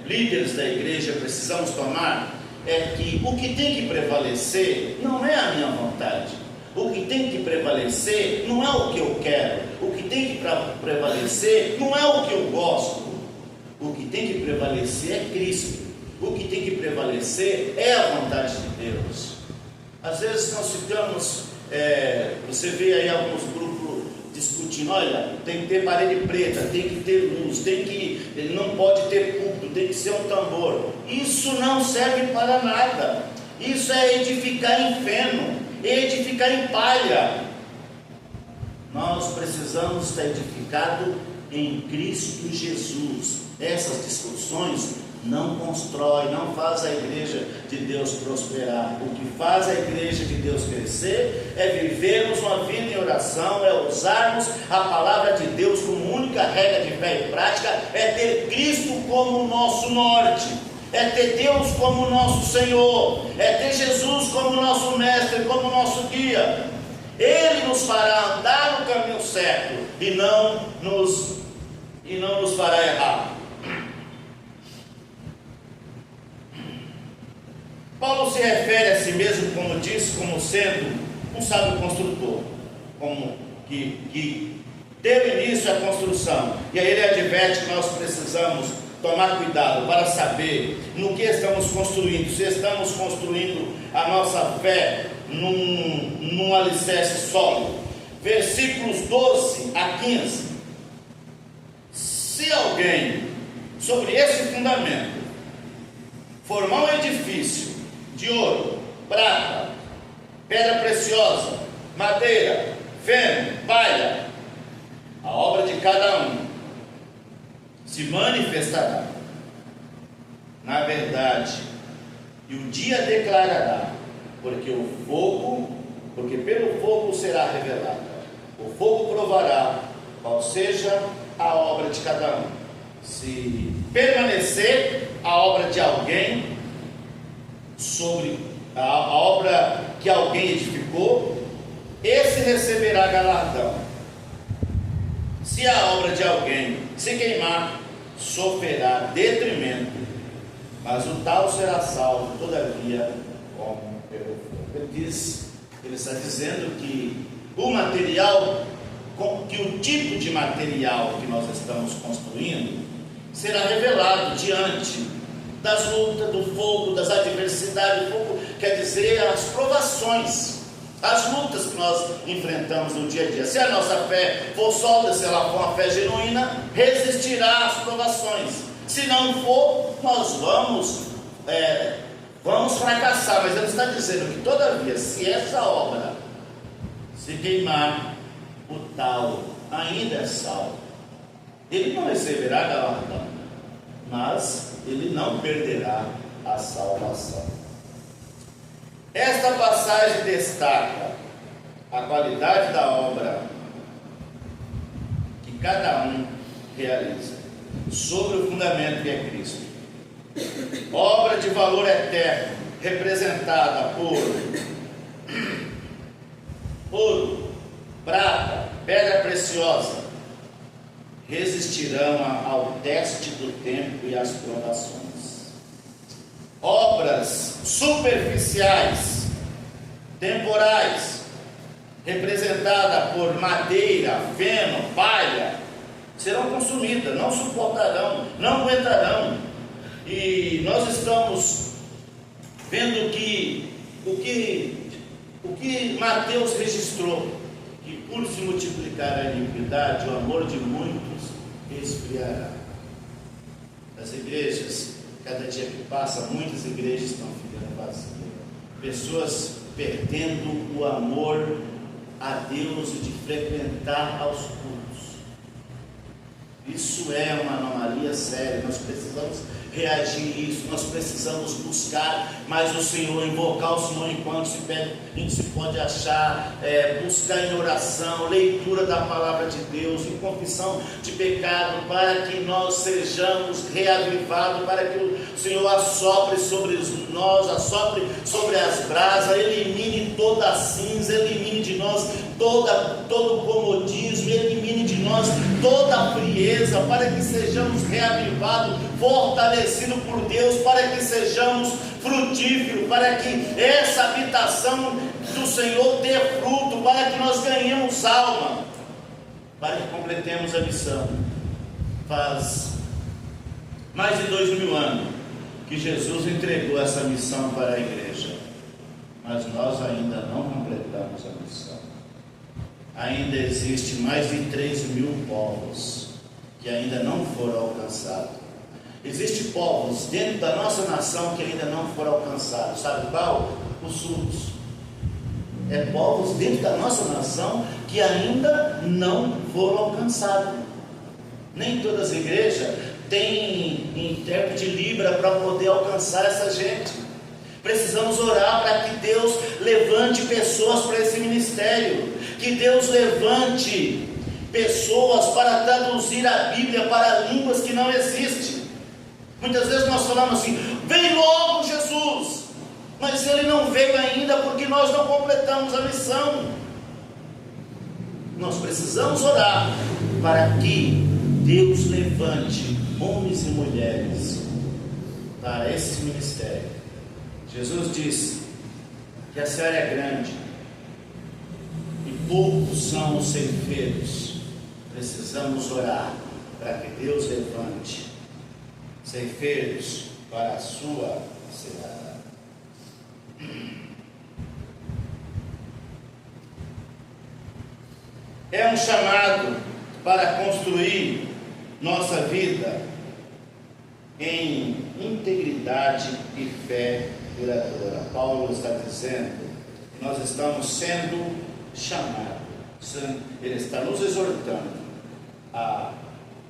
líderes da igreja, precisamos tomar, é que o que tem que prevalecer não é a minha vontade. O que tem que prevalecer não é o que eu quero. O que tem que prevalecer não é o que eu gosto. O que tem que prevalecer é Cristo. O que tem que prevalecer é a vontade de Deus. Às vezes nós ficamos, você vê aí alguns grupos discutindo: olha, tem que ter parede preta, tem que ter luz, ele não pode ter púlpito, tem que ser um tambor. Isso não serve para nada. Isso é edificar em feno, edificar em palha. Nós precisamos estar edificados em Cristo Jesus. Essas discussões não constrói, não faz a igreja de Deus prosperar. O que faz a igreja de Deus crescer é vivermos uma vida em oração, é usarmos a palavra de Deus como única regra de fé e prática, é ter Cristo como nosso norte, é ter Deus como nosso Senhor, é ter Jesus como nosso mestre, como nosso guia. Ele nos fará andar no caminho certo e não nos fará errar. Paulo se refere a si mesmo, como disse, como sendo um sábio construtor, como que deu início à construção. E aí ele adverte que nós precisamos tomar cuidado para saber no que estamos construindo, se estamos construindo a nossa fé num alicerce sólido. Versículos 12 a 15. Se alguém, sobre esse fundamento, formar um edifício de ouro, prata, pedra preciosa, madeira, feno, palha, a obra de cada um se manifestará. Na verdade, e o dia declarará, porque pelo fogo será revelada. O fogo provará qual seja a obra de cada um. Se permanecer a obra de alguém, sobre a obra que alguém edificou, esse receberá galardão. Se a obra de alguém se queimar, sofrerá detrimento, mas o tal será salvo, todavia, como pelo fogo. Ele está dizendo que o material, que o tipo de material que nós estamos construindo, será revelado diante das lutas, do fogo, das adversidades. O fogo quer dizer as provações, as lutas que nós enfrentamos no dia a dia. Se a nossa fé for sólida, se ela for uma fé genuína, resistirá às provações. Se não for, nós vamos fracassar. Mas ele está dizendo que, todavia, se essa obra se queimar, o tal ainda é salvo. Ele não receberá galardão, mas ele não perderá a salvação. Esta passagem destaca a qualidade da obra que cada um realiza, sobre o fundamento que é Cristo. Obra de valor eterno, representada por ouro, prata, pedra preciosa, resistirão ao teste do tempo e às provações. Obras superficiais, temporais, representada por madeira, feno, palha, serão consumidas, não suportarão, não aguentarão. E nós estamos vendo que o que Mateus registrou, que por se multiplicar a iniquidade, o amor de muitos esfriará. As igrejas, cada dia que passa, muitas igrejas estão ficando vazias, pessoas perdendo o amor a Deus e de frequentar aos cultos. Isso é uma anomalia séria. Nós precisamos reagir a isso, nós precisamos buscar mais o Senhor, invocar o Senhor enquanto se pode achar, buscar em oração, leitura da palavra de Deus, em confissão de pecado, para que nós sejamos reavivados, para que o Senhor assopre sobre nós, assopre sobre as brasas, elimine toda a cinza, elimine de nós todo o comodismo, elimine de nós toda a frieza, para que sejamos reavivados, fortalecidos por Deus, para que sejamos frutíferos, para que essa habitação do Senhor dê fruto, para que nós ganhemos alma, para que completemos a missão. Faz mais de 2000 anos que Jesus entregou essa missão para a igreja, mas nós ainda não completamos a missão. Ainda existe mais de 3.000 povos que ainda não foram alcançados. Existem povos dentro da nossa nação que ainda não foram alcançados. Sabe qual? Os surdos. É povos dentro da nossa nação que ainda não foram alcançados. Nem todas as igrejas têm intérprete de Libra para poder alcançar essa gente. Precisamos orar para que Deus levante pessoas para esse ministério, que Deus levante pessoas para traduzir a Bíblia para línguas que não existem. Muitas vezes nós falamos assim: vem logo Jesus, mas ele não veio ainda porque nós não completamos a missão. Nós precisamos orar para que Deus levante homens e mulheres para esse ministério. Jesus disse que a seara é grande e poucos são os ceifeiros. Precisamos orar para que Deus levante ceifeiros para a sua seara. É um chamado para construir nossa vida em integridade e fé duradoura. Paulo está dizendo que nós estamos sendo chamados, ele está nos exortando a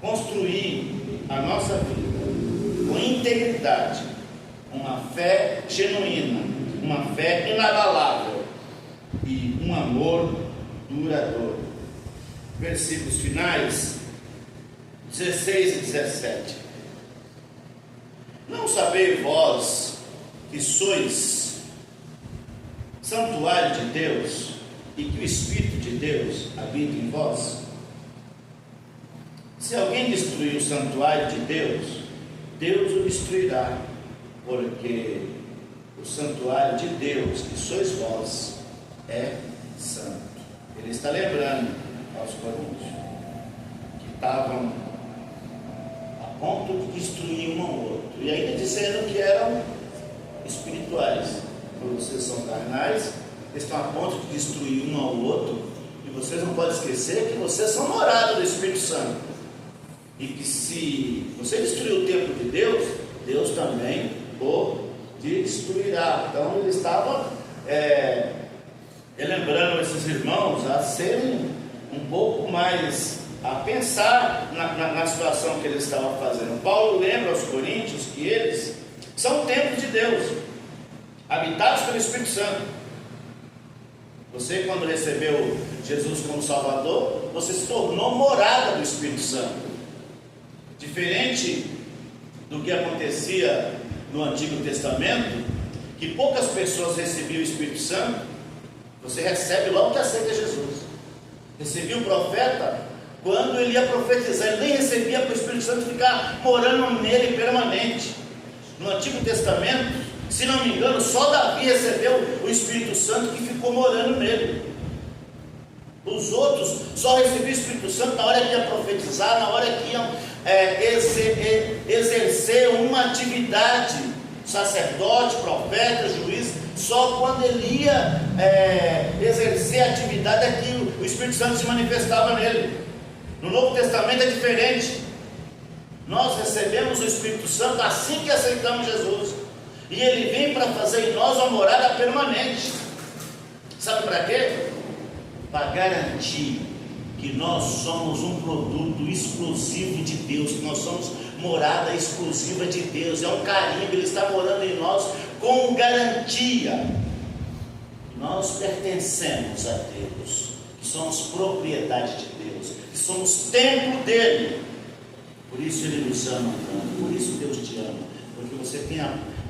construir a nossa vida com integridade uma fé genuína, uma fé inabalável e um amor duradouro. Versículos finais 16 e 17. Não sabeis vós que sois santuário de Deus e que o Espírito de Deus habita em vós? Se alguém destruir o santuário de Deus, Deus o destruirá, porque o santuário de Deus, que sois vós, é santo. Ele está lembrando aos coríntios que estavam a ponto de destruir um ao outro, e ainda dizendo que eram espirituais. Quando vocês são carnais, eles estão a ponto de destruir um ao outro, e vocês não podem esquecer que vocês são morada do Espírito Santo, e que se você destruir o templo de Deus, Deus também o destruirá. Então ele estava lembrando esses irmãos a serem um pouco mais, a pensar na situação que eles estavam fazendo. Paulo lembra aos coríntios que eles são o templo de Deus, habitados pelo Espírito Santo. Você, quando recebeu Jesus como Salvador, você se tornou morada do Espírito Santo. Diferente do que acontecia no Antigo Testamento, que poucas pessoas recebiam o Espírito Santo, você recebe logo que aceita Jesus. Recebia o profeta quando ele ia profetizar, ele nem recebia para o Espírito Santo ficar morando nele permanente. No Antigo Testamento, se não me engano, só Davi recebeu o Espírito Santo que ficou morando nele. Os outros só recebiam o Espírito Santo na hora que iam profetizar, na hora que iam exercer uma atividade, sacerdote, profeta, juiz. Só quando ele ia exercer a atividade é que o Espírito Santo se manifestava nele. No Novo Testamento é diferente. Nós recebemos o Espírito Santo assim que aceitamos Jesus, e ele vem para fazer em nós uma morada permanente. Sabe para quê? Para garantir que nós somos um produto exclusivo de Deus, que nós somos morada exclusiva de Deus. É um carimbo, ele está morando em nós com garantia. Nós pertencemos a Deus, que somos propriedade de Deus, que somos templo dele. Por isso ele nos ama tanto, por isso Deus te ama, porque você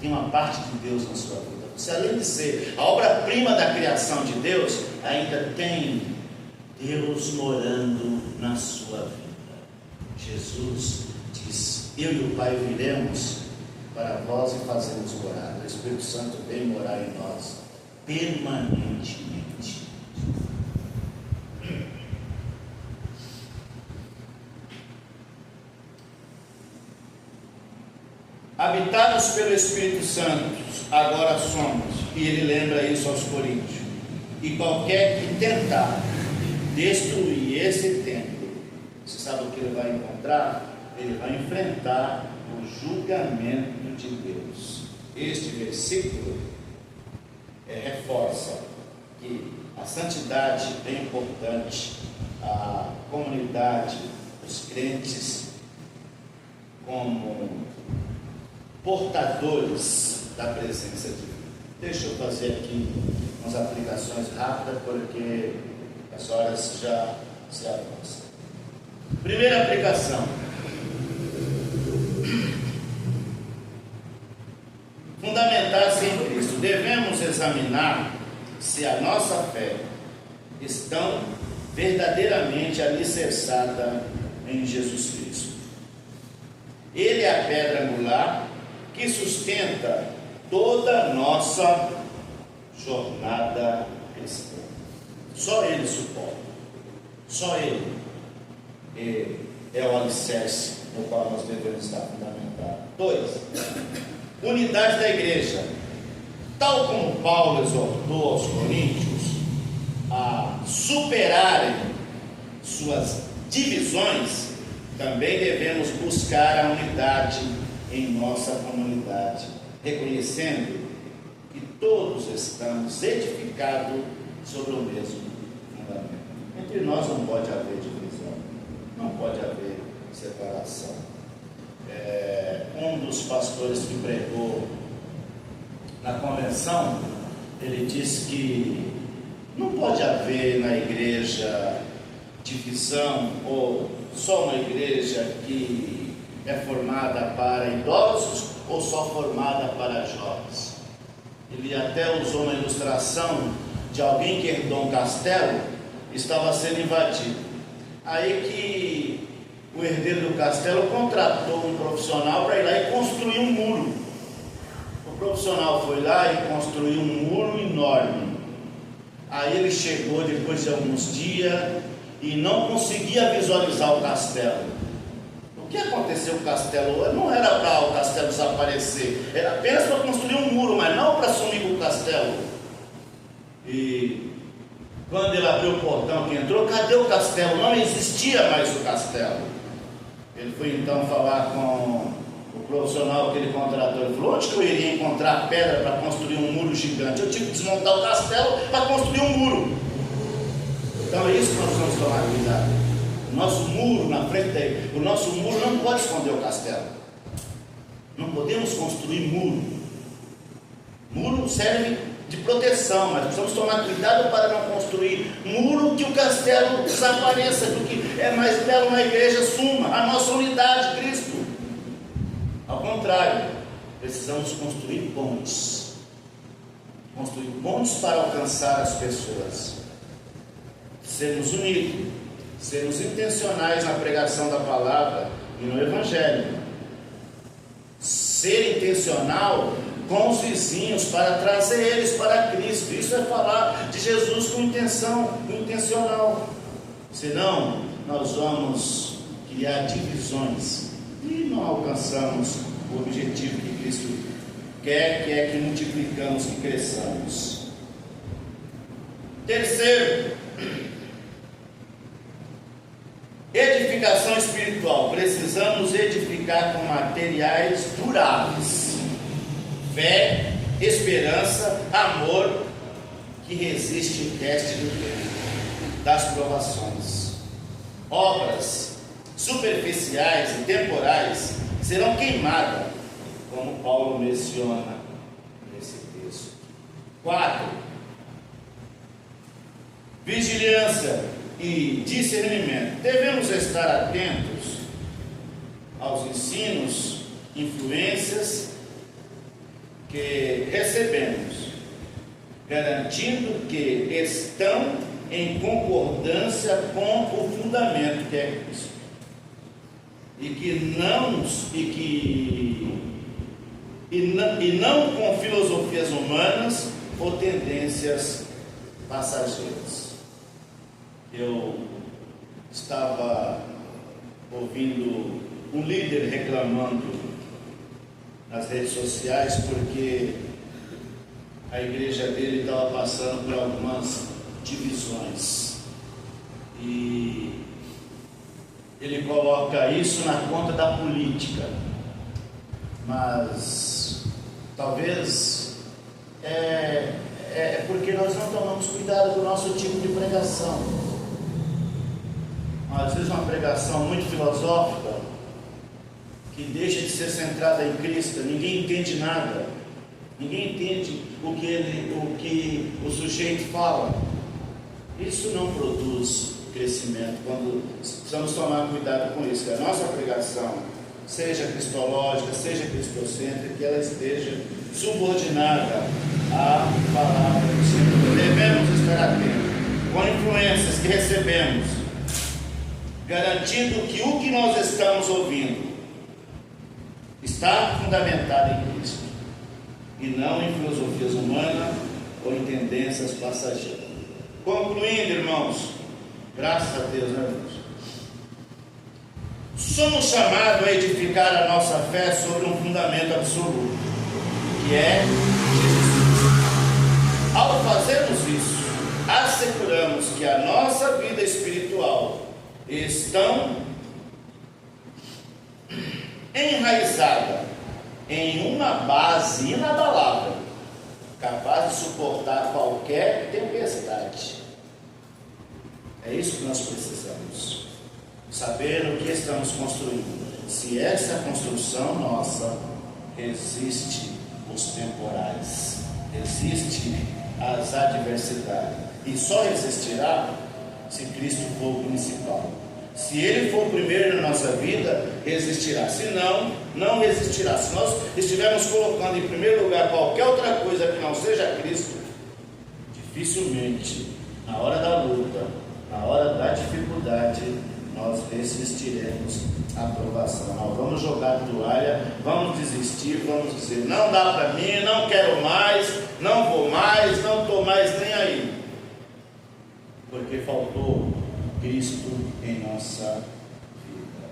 tem uma parte de Deus na sua vida. Você, além de ser a obra-prima da criação de Deus, ainda tem Deus morando na sua vida. Jesus diz: eu e o Pai viremos para vós e fazemos morada. O Espírito Santo vem morar em nós permanentemente. Habitados pelo Espírito Santo, agora somos, e ele lembra isso aos coríntios, e qualquer que tentar destruir esse templo, você sabe o que ele vai encontrar? Ele vai enfrentar o julgamento de Deus. Este versículo reforça que a santidade é importante, a comunidade, os crentes, como portadores da presença de Deus. Deixa eu fazer aqui umas aplicações rápidas, porque as horas já se avançam. Primeira aplicação: fundamentar-se em Cristo. Devemos examinar se a nossa fé está verdadeiramente alicerçada em Jesus Cristo. Ele é a pedra angular que sustenta toda a nossa jornada cristã. Só ele suporta, só ele é o alicerce no qual nós devemos estar fundamentados. 2. Unidade da igreja. Tal como Paulo exortou aos coríntios a superarem suas divisões, também devemos buscar a unidade em nossa comunidade, reconhecendo que todos estamos edificados sobre o mesmo fundamento. Entre nós não pode haver divisão, não pode haver separação. Um dos pastores que pregou na convenção, ele disse que não pode haver na igreja divisão, ou só uma igreja que é formada para idosos ou só formada para jovens. Ele até usou uma ilustração de alguém que herdou um castelo, estava sendo invadido. Aí que o herdeiro do castelo contratou um profissional para ir lá e construir um muro. O profissional foi lá e construiu um muro enorme. Aí ele chegou depois de alguns dias e não conseguia visualizar o castelo. O que aconteceu com o castelo? Não era para o castelo desaparecer, era apenas para construir um muro, mas não para sumir com o castelo. E quando ele abriu o portão que entrou, cadê o castelo? Não existia mais o castelo. Ele foi então falar com o profissional que ele contratou. Ele falou: onde que eu iria encontrar pedra para construir um muro gigante? Eu tive que desmontar o castelo para construir um muro. Então é isso que nós vamos tomar cuidado. O nosso muro na frente daí, o nosso muro não pode esconder o castelo. Não podemos construir muro. Muro serve de proteção, mas precisamos tomar cuidado para não construir muro que o castelo desapareça, do que é mais belo na igreja suma, a nossa unidade, Cristo. Ao contrário, precisamos construir pontes. Construir pontes para alcançar as pessoas. Sermos unidos, sermos intencionais na pregação da palavra e no Evangelho. Ser intencional com os vizinhos para trazer eles para Cristo. Isso é falar de Jesus com intenção, intencional. Senão, nós vamos criar divisões e não alcançamos o objetivo que Cristo quer, que é que multiplicamos, que cresçamos. Terceiro, edificação espiritual. Precisamos edificar com materiais duráveis. Fé, esperança, amor, que resiste o teste do tempo, das provações. Obras superficiais e temporais serão queimadas, como Paulo menciona nesse texto. 4. Vigilância e discernimento. Devemos estar atentos aos ensinos, influências que recebemos, garantindo que estão em concordância com o fundamento que é Cristo, e não com filosofias humanas ou tendências passageiras. Eu estava ouvindo um líder reclamando nas redes sociais porque a igreja dele estava passando por algumas divisões, e ele coloca isso na conta da política, mas talvez é porque nós não tomamos cuidado com o nosso tipo de pregação. Às vezes uma pregação muito filosófica, que deixa de ser centrada em Cristo, ninguém entende nada, ninguém entende o que o sujeito fala. Isso não produz crescimento. Precisamos tomar cuidado com isso, que a nossa pregação seja cristológica, seja cristocêntrica, que ela esteja subordinada à palavra do Senhor. Devemos estar atentos com influências que recebemos, garantindo que o que nós estamos ouvindo está fundamentado em Cristo e não em filosofias humanas ou em tendências passageiras. Concluindo, irmãos, graças a Deus, né, irmãos? Somos chamados a edificar a nossa fé sobre um fundamento absoluto, que é Jesus. Ao fazermos isso, asseguramos que a nossa vida espiritual está enraizada em uma base inabalável, capaz de suportar qualquer tempestade. É isso que nós precisamos, saber o que estamos construindo, se essa construção nossa resiste os temporais, resiste às adversidades, e só resistirá se Cristo for o principal. Se Ele for o primeiro na nossa vida, resistirá. Se não, não resistirá. Se nós estivermos colocando em primeiro lugar qualquer outra coisa que não seja Cristo, dificilmente, na hora da luta, na hora da dificuldade, nós resistiremos à aprovação. Nós vamos jogar a toalha, vamos desistir, vamos dizer, não dá para mim, não quero mais, não vou mais, não estou mais nem aí. Porque faltou Cristo em nossa vida.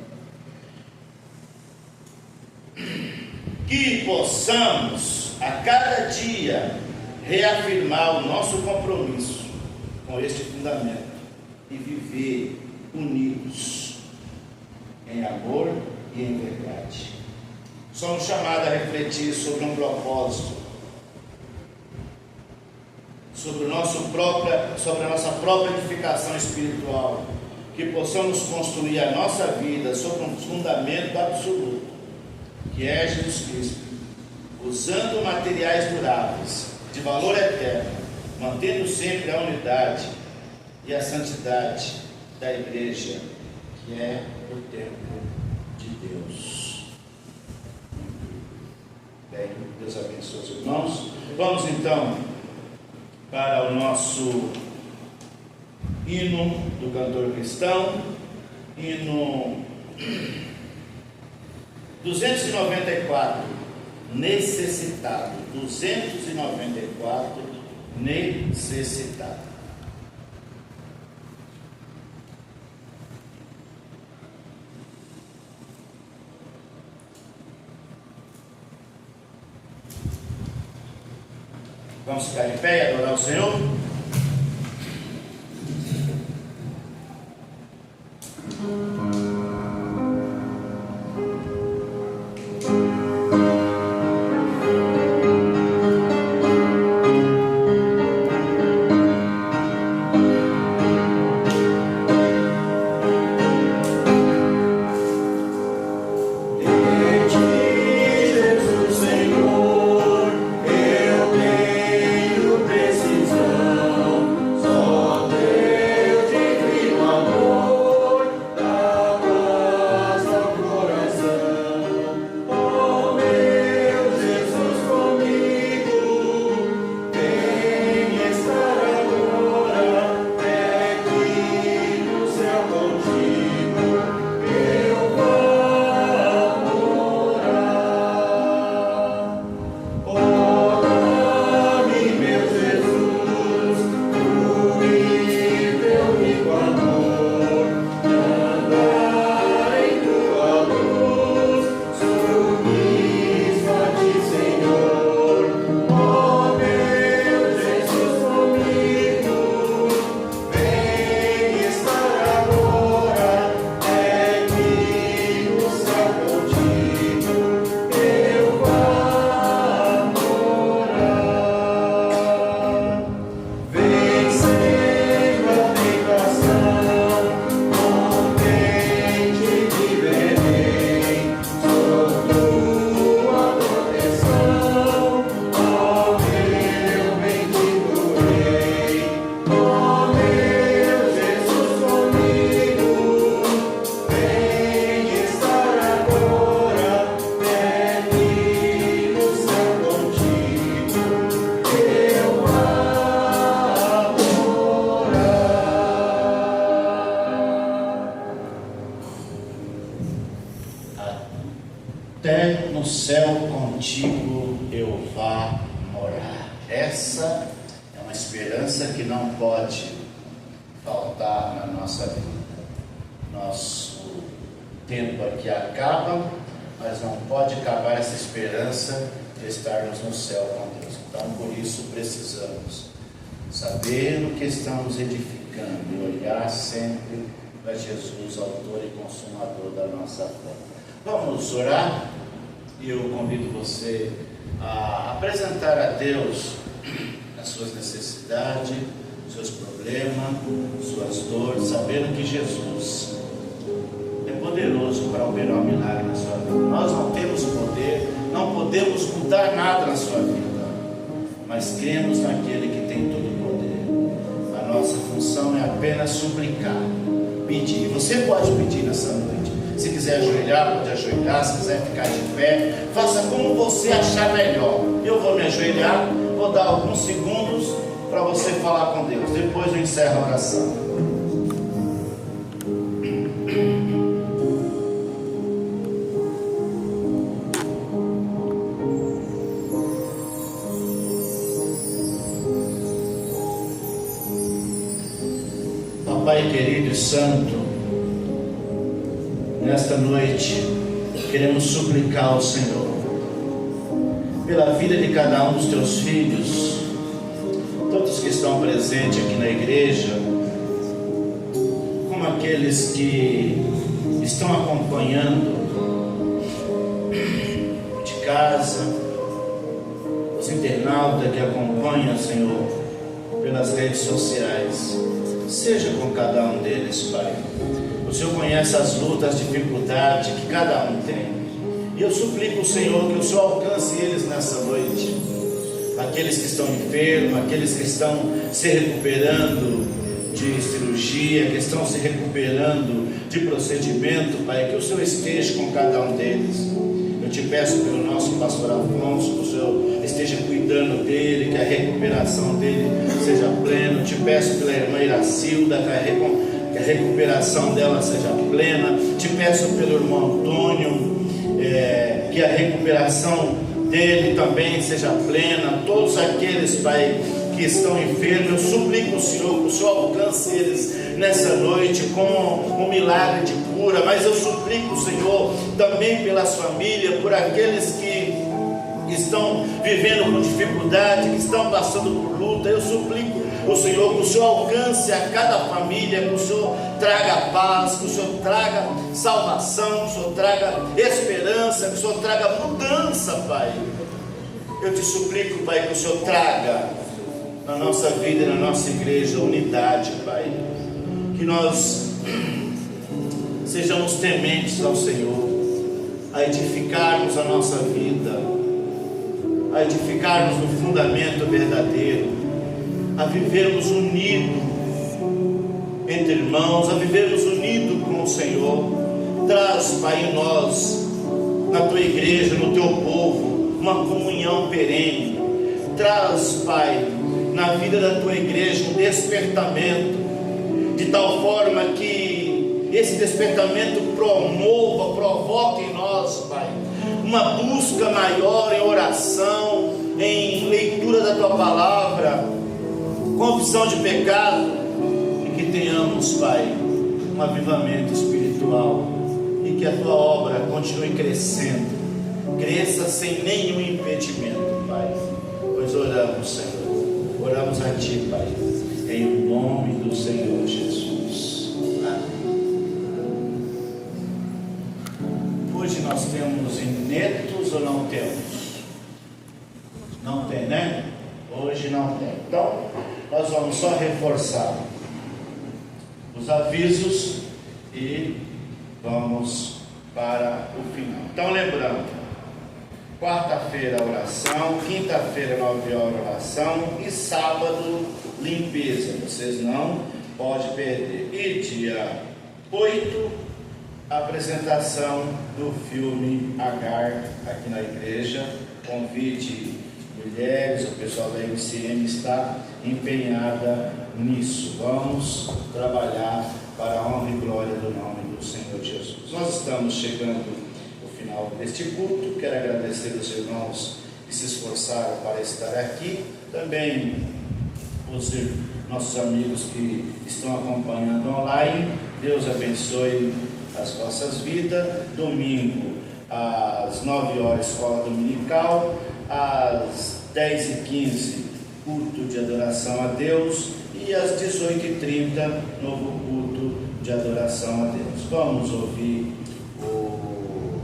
Que possamos a cada dia reafirmar o nosso compromisso com este fundamento e viver unidos em amor e em verdade. Somos chamados a refletir sobre um propósito, sobre a nossa própria edificação espiritual, que possamos construir a nossa vida sobre um fundamento absoluto, que é Jesus Cristo, usando materiais duráveis, de valor eterno, mantendo sempre a unidade e a santidade da igreja, que é o templo de Deus. Bem, Deus abençoe os irmãos. Vamos então para o nosso hino do cantor cristão, hino 294, necessitado. 294, necessitado. Vamos ficar de pé e adorar o Senhor? Até no céu contigo eu vá morar. Essa é uma esperança que não pode faltar na nossa vida. Nosso tempo aqui acaba, mas não pode acabar essa esperança de estarmos no céu com Deus. Então, por isso, precisamos saber o que estamos edificando e olhar sempre para Jesus, autor e consumador da nossa fé. Vamos orar? E eu convido você a apresentar a Deus as suas necessidades, seus problemas, suas dores, sabendo que Jesus é poderoso para operar um milagre na sua vida. Nós não temos poder, não podemos mudar nada na sua vida, mas cremos naquele que tem todo o poder. A nossa função é apenas suplicar, pedir. Você pode pedir nessa noite. Se quiser ajoelhar, pode ajoelhar. Se quiser ficar de pé, faça como você achar melhor. Eu vou me ajoelhar, vou dar alguns segundos para você falar com Deus. Depois eu encerro a oração. Pai querido e santo, nesta noite queremos suplicar ao Senhor pela vida de cada um dos teus filhos, todos que estão presentes aqui na igreja, como aqueles que estão acompanhando de casa, os internautas que acompanham, Senhor, pelas redes sociais. Seja com cada um deles, Pai. O Senhor conhece as lutas, as dificuldades que cada um tem. E eu suplico, Senhor, que o Senhor alcance eles nessa noite. Aqueles que estão enfermos, aqueles que estão se recuperando de cirurgia, que estão se recuperando de procedimento, Pai, que o Senhor esteja com cada um deles. Eu te peço pelo nosso pastor Afonso, que o Senhor esteja cuidando dele, que a recuperação dele seja plena. Eu te peço pela irmã Iracilda, que a recuperação dela seja plena. Te peço pelo irmão Antônio, que a recuperação dele também seja plena. Todos aqueles, Pai, que estão enfermos, eu suplico o Senhor, que o Senhor alcance eles nessa noite com um milagre de cura. Mas eu suplico o Senhor também pelas famílias, por aqueles que estão vivendo com dificuldade, que estão passando por luta. Eu suplico o Senhor, que o Senhor alcance a cada família, que o Senhor traga paz, que o Senhor traga salvação, que o Senhor traga esperança, que o Senhor traga mudança, Pai. Eu te suplico, Pai, que o Senhor traga na nossa vida e na nossa igreja unidade, Pai. Que nós sejamos tementes ao Senhor, a edificarmos a nossa vida, a edificarmos no fundamento verdadeiro, a vivermos unidos entre irmãos, a vivermos unidos com o Senhor. Traz, Pai, em nós, na tua igreja, no teu povo, uma comunhão perene. Traz, Pai, na vida da tua igreja um despertamento, de tal forma que esse despertamento provoque em nós, Pai, uma busca maior em oração, em leitura da tua palavra, confissão de pecado, e que tenhamos, Pai, um avivamento espiritual, e que a tua obra continue crescendo, cresça sem nenhum impedimento, Pai. Pois oramos, Senhor, oramos a Ti, Pai, em nome do Senhor Jesus. Amém. Hoje nós temos netos ou não temos? Não tem, né? Hoje não tem. Então, nós vamos só reforçar os avisos e vamos para o final. Então, lembrando, quarta-feira oração, quinta-feira 9 horas oração e sábado limpeza. Vocês não podem perder. E dia 8, apresentação do filme Agar aqui na igreja. Convide mulheres, o pessoal da MCM está empenhada nisso. Vamos trabalhar para a honra e glória do nome do Senhor Jesus. Nós estamos chegando ao final deste culto. Quero agradecer aos irmãos que se esforçaram para estar aqui. Também os nossos amigos que estão acompanhando online. Deus abençoe as vossas vidas. Domingo às 9 horas escola dominical, às 10h15 culto de adoração a Deus e às 18h30 novo culto de adoração a Deus. Vamos ouvir o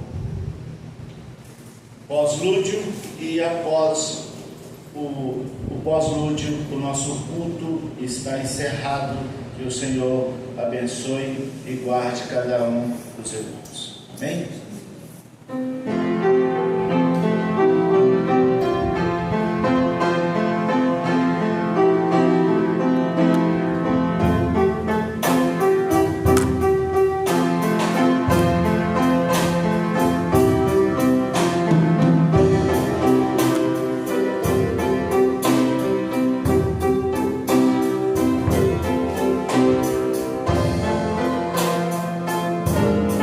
pós-lúdio e após o pós-lúdio o nosso culto está encerrado. Que o Senhor abençoe e guarde cada um dos irmãos. Amém? Música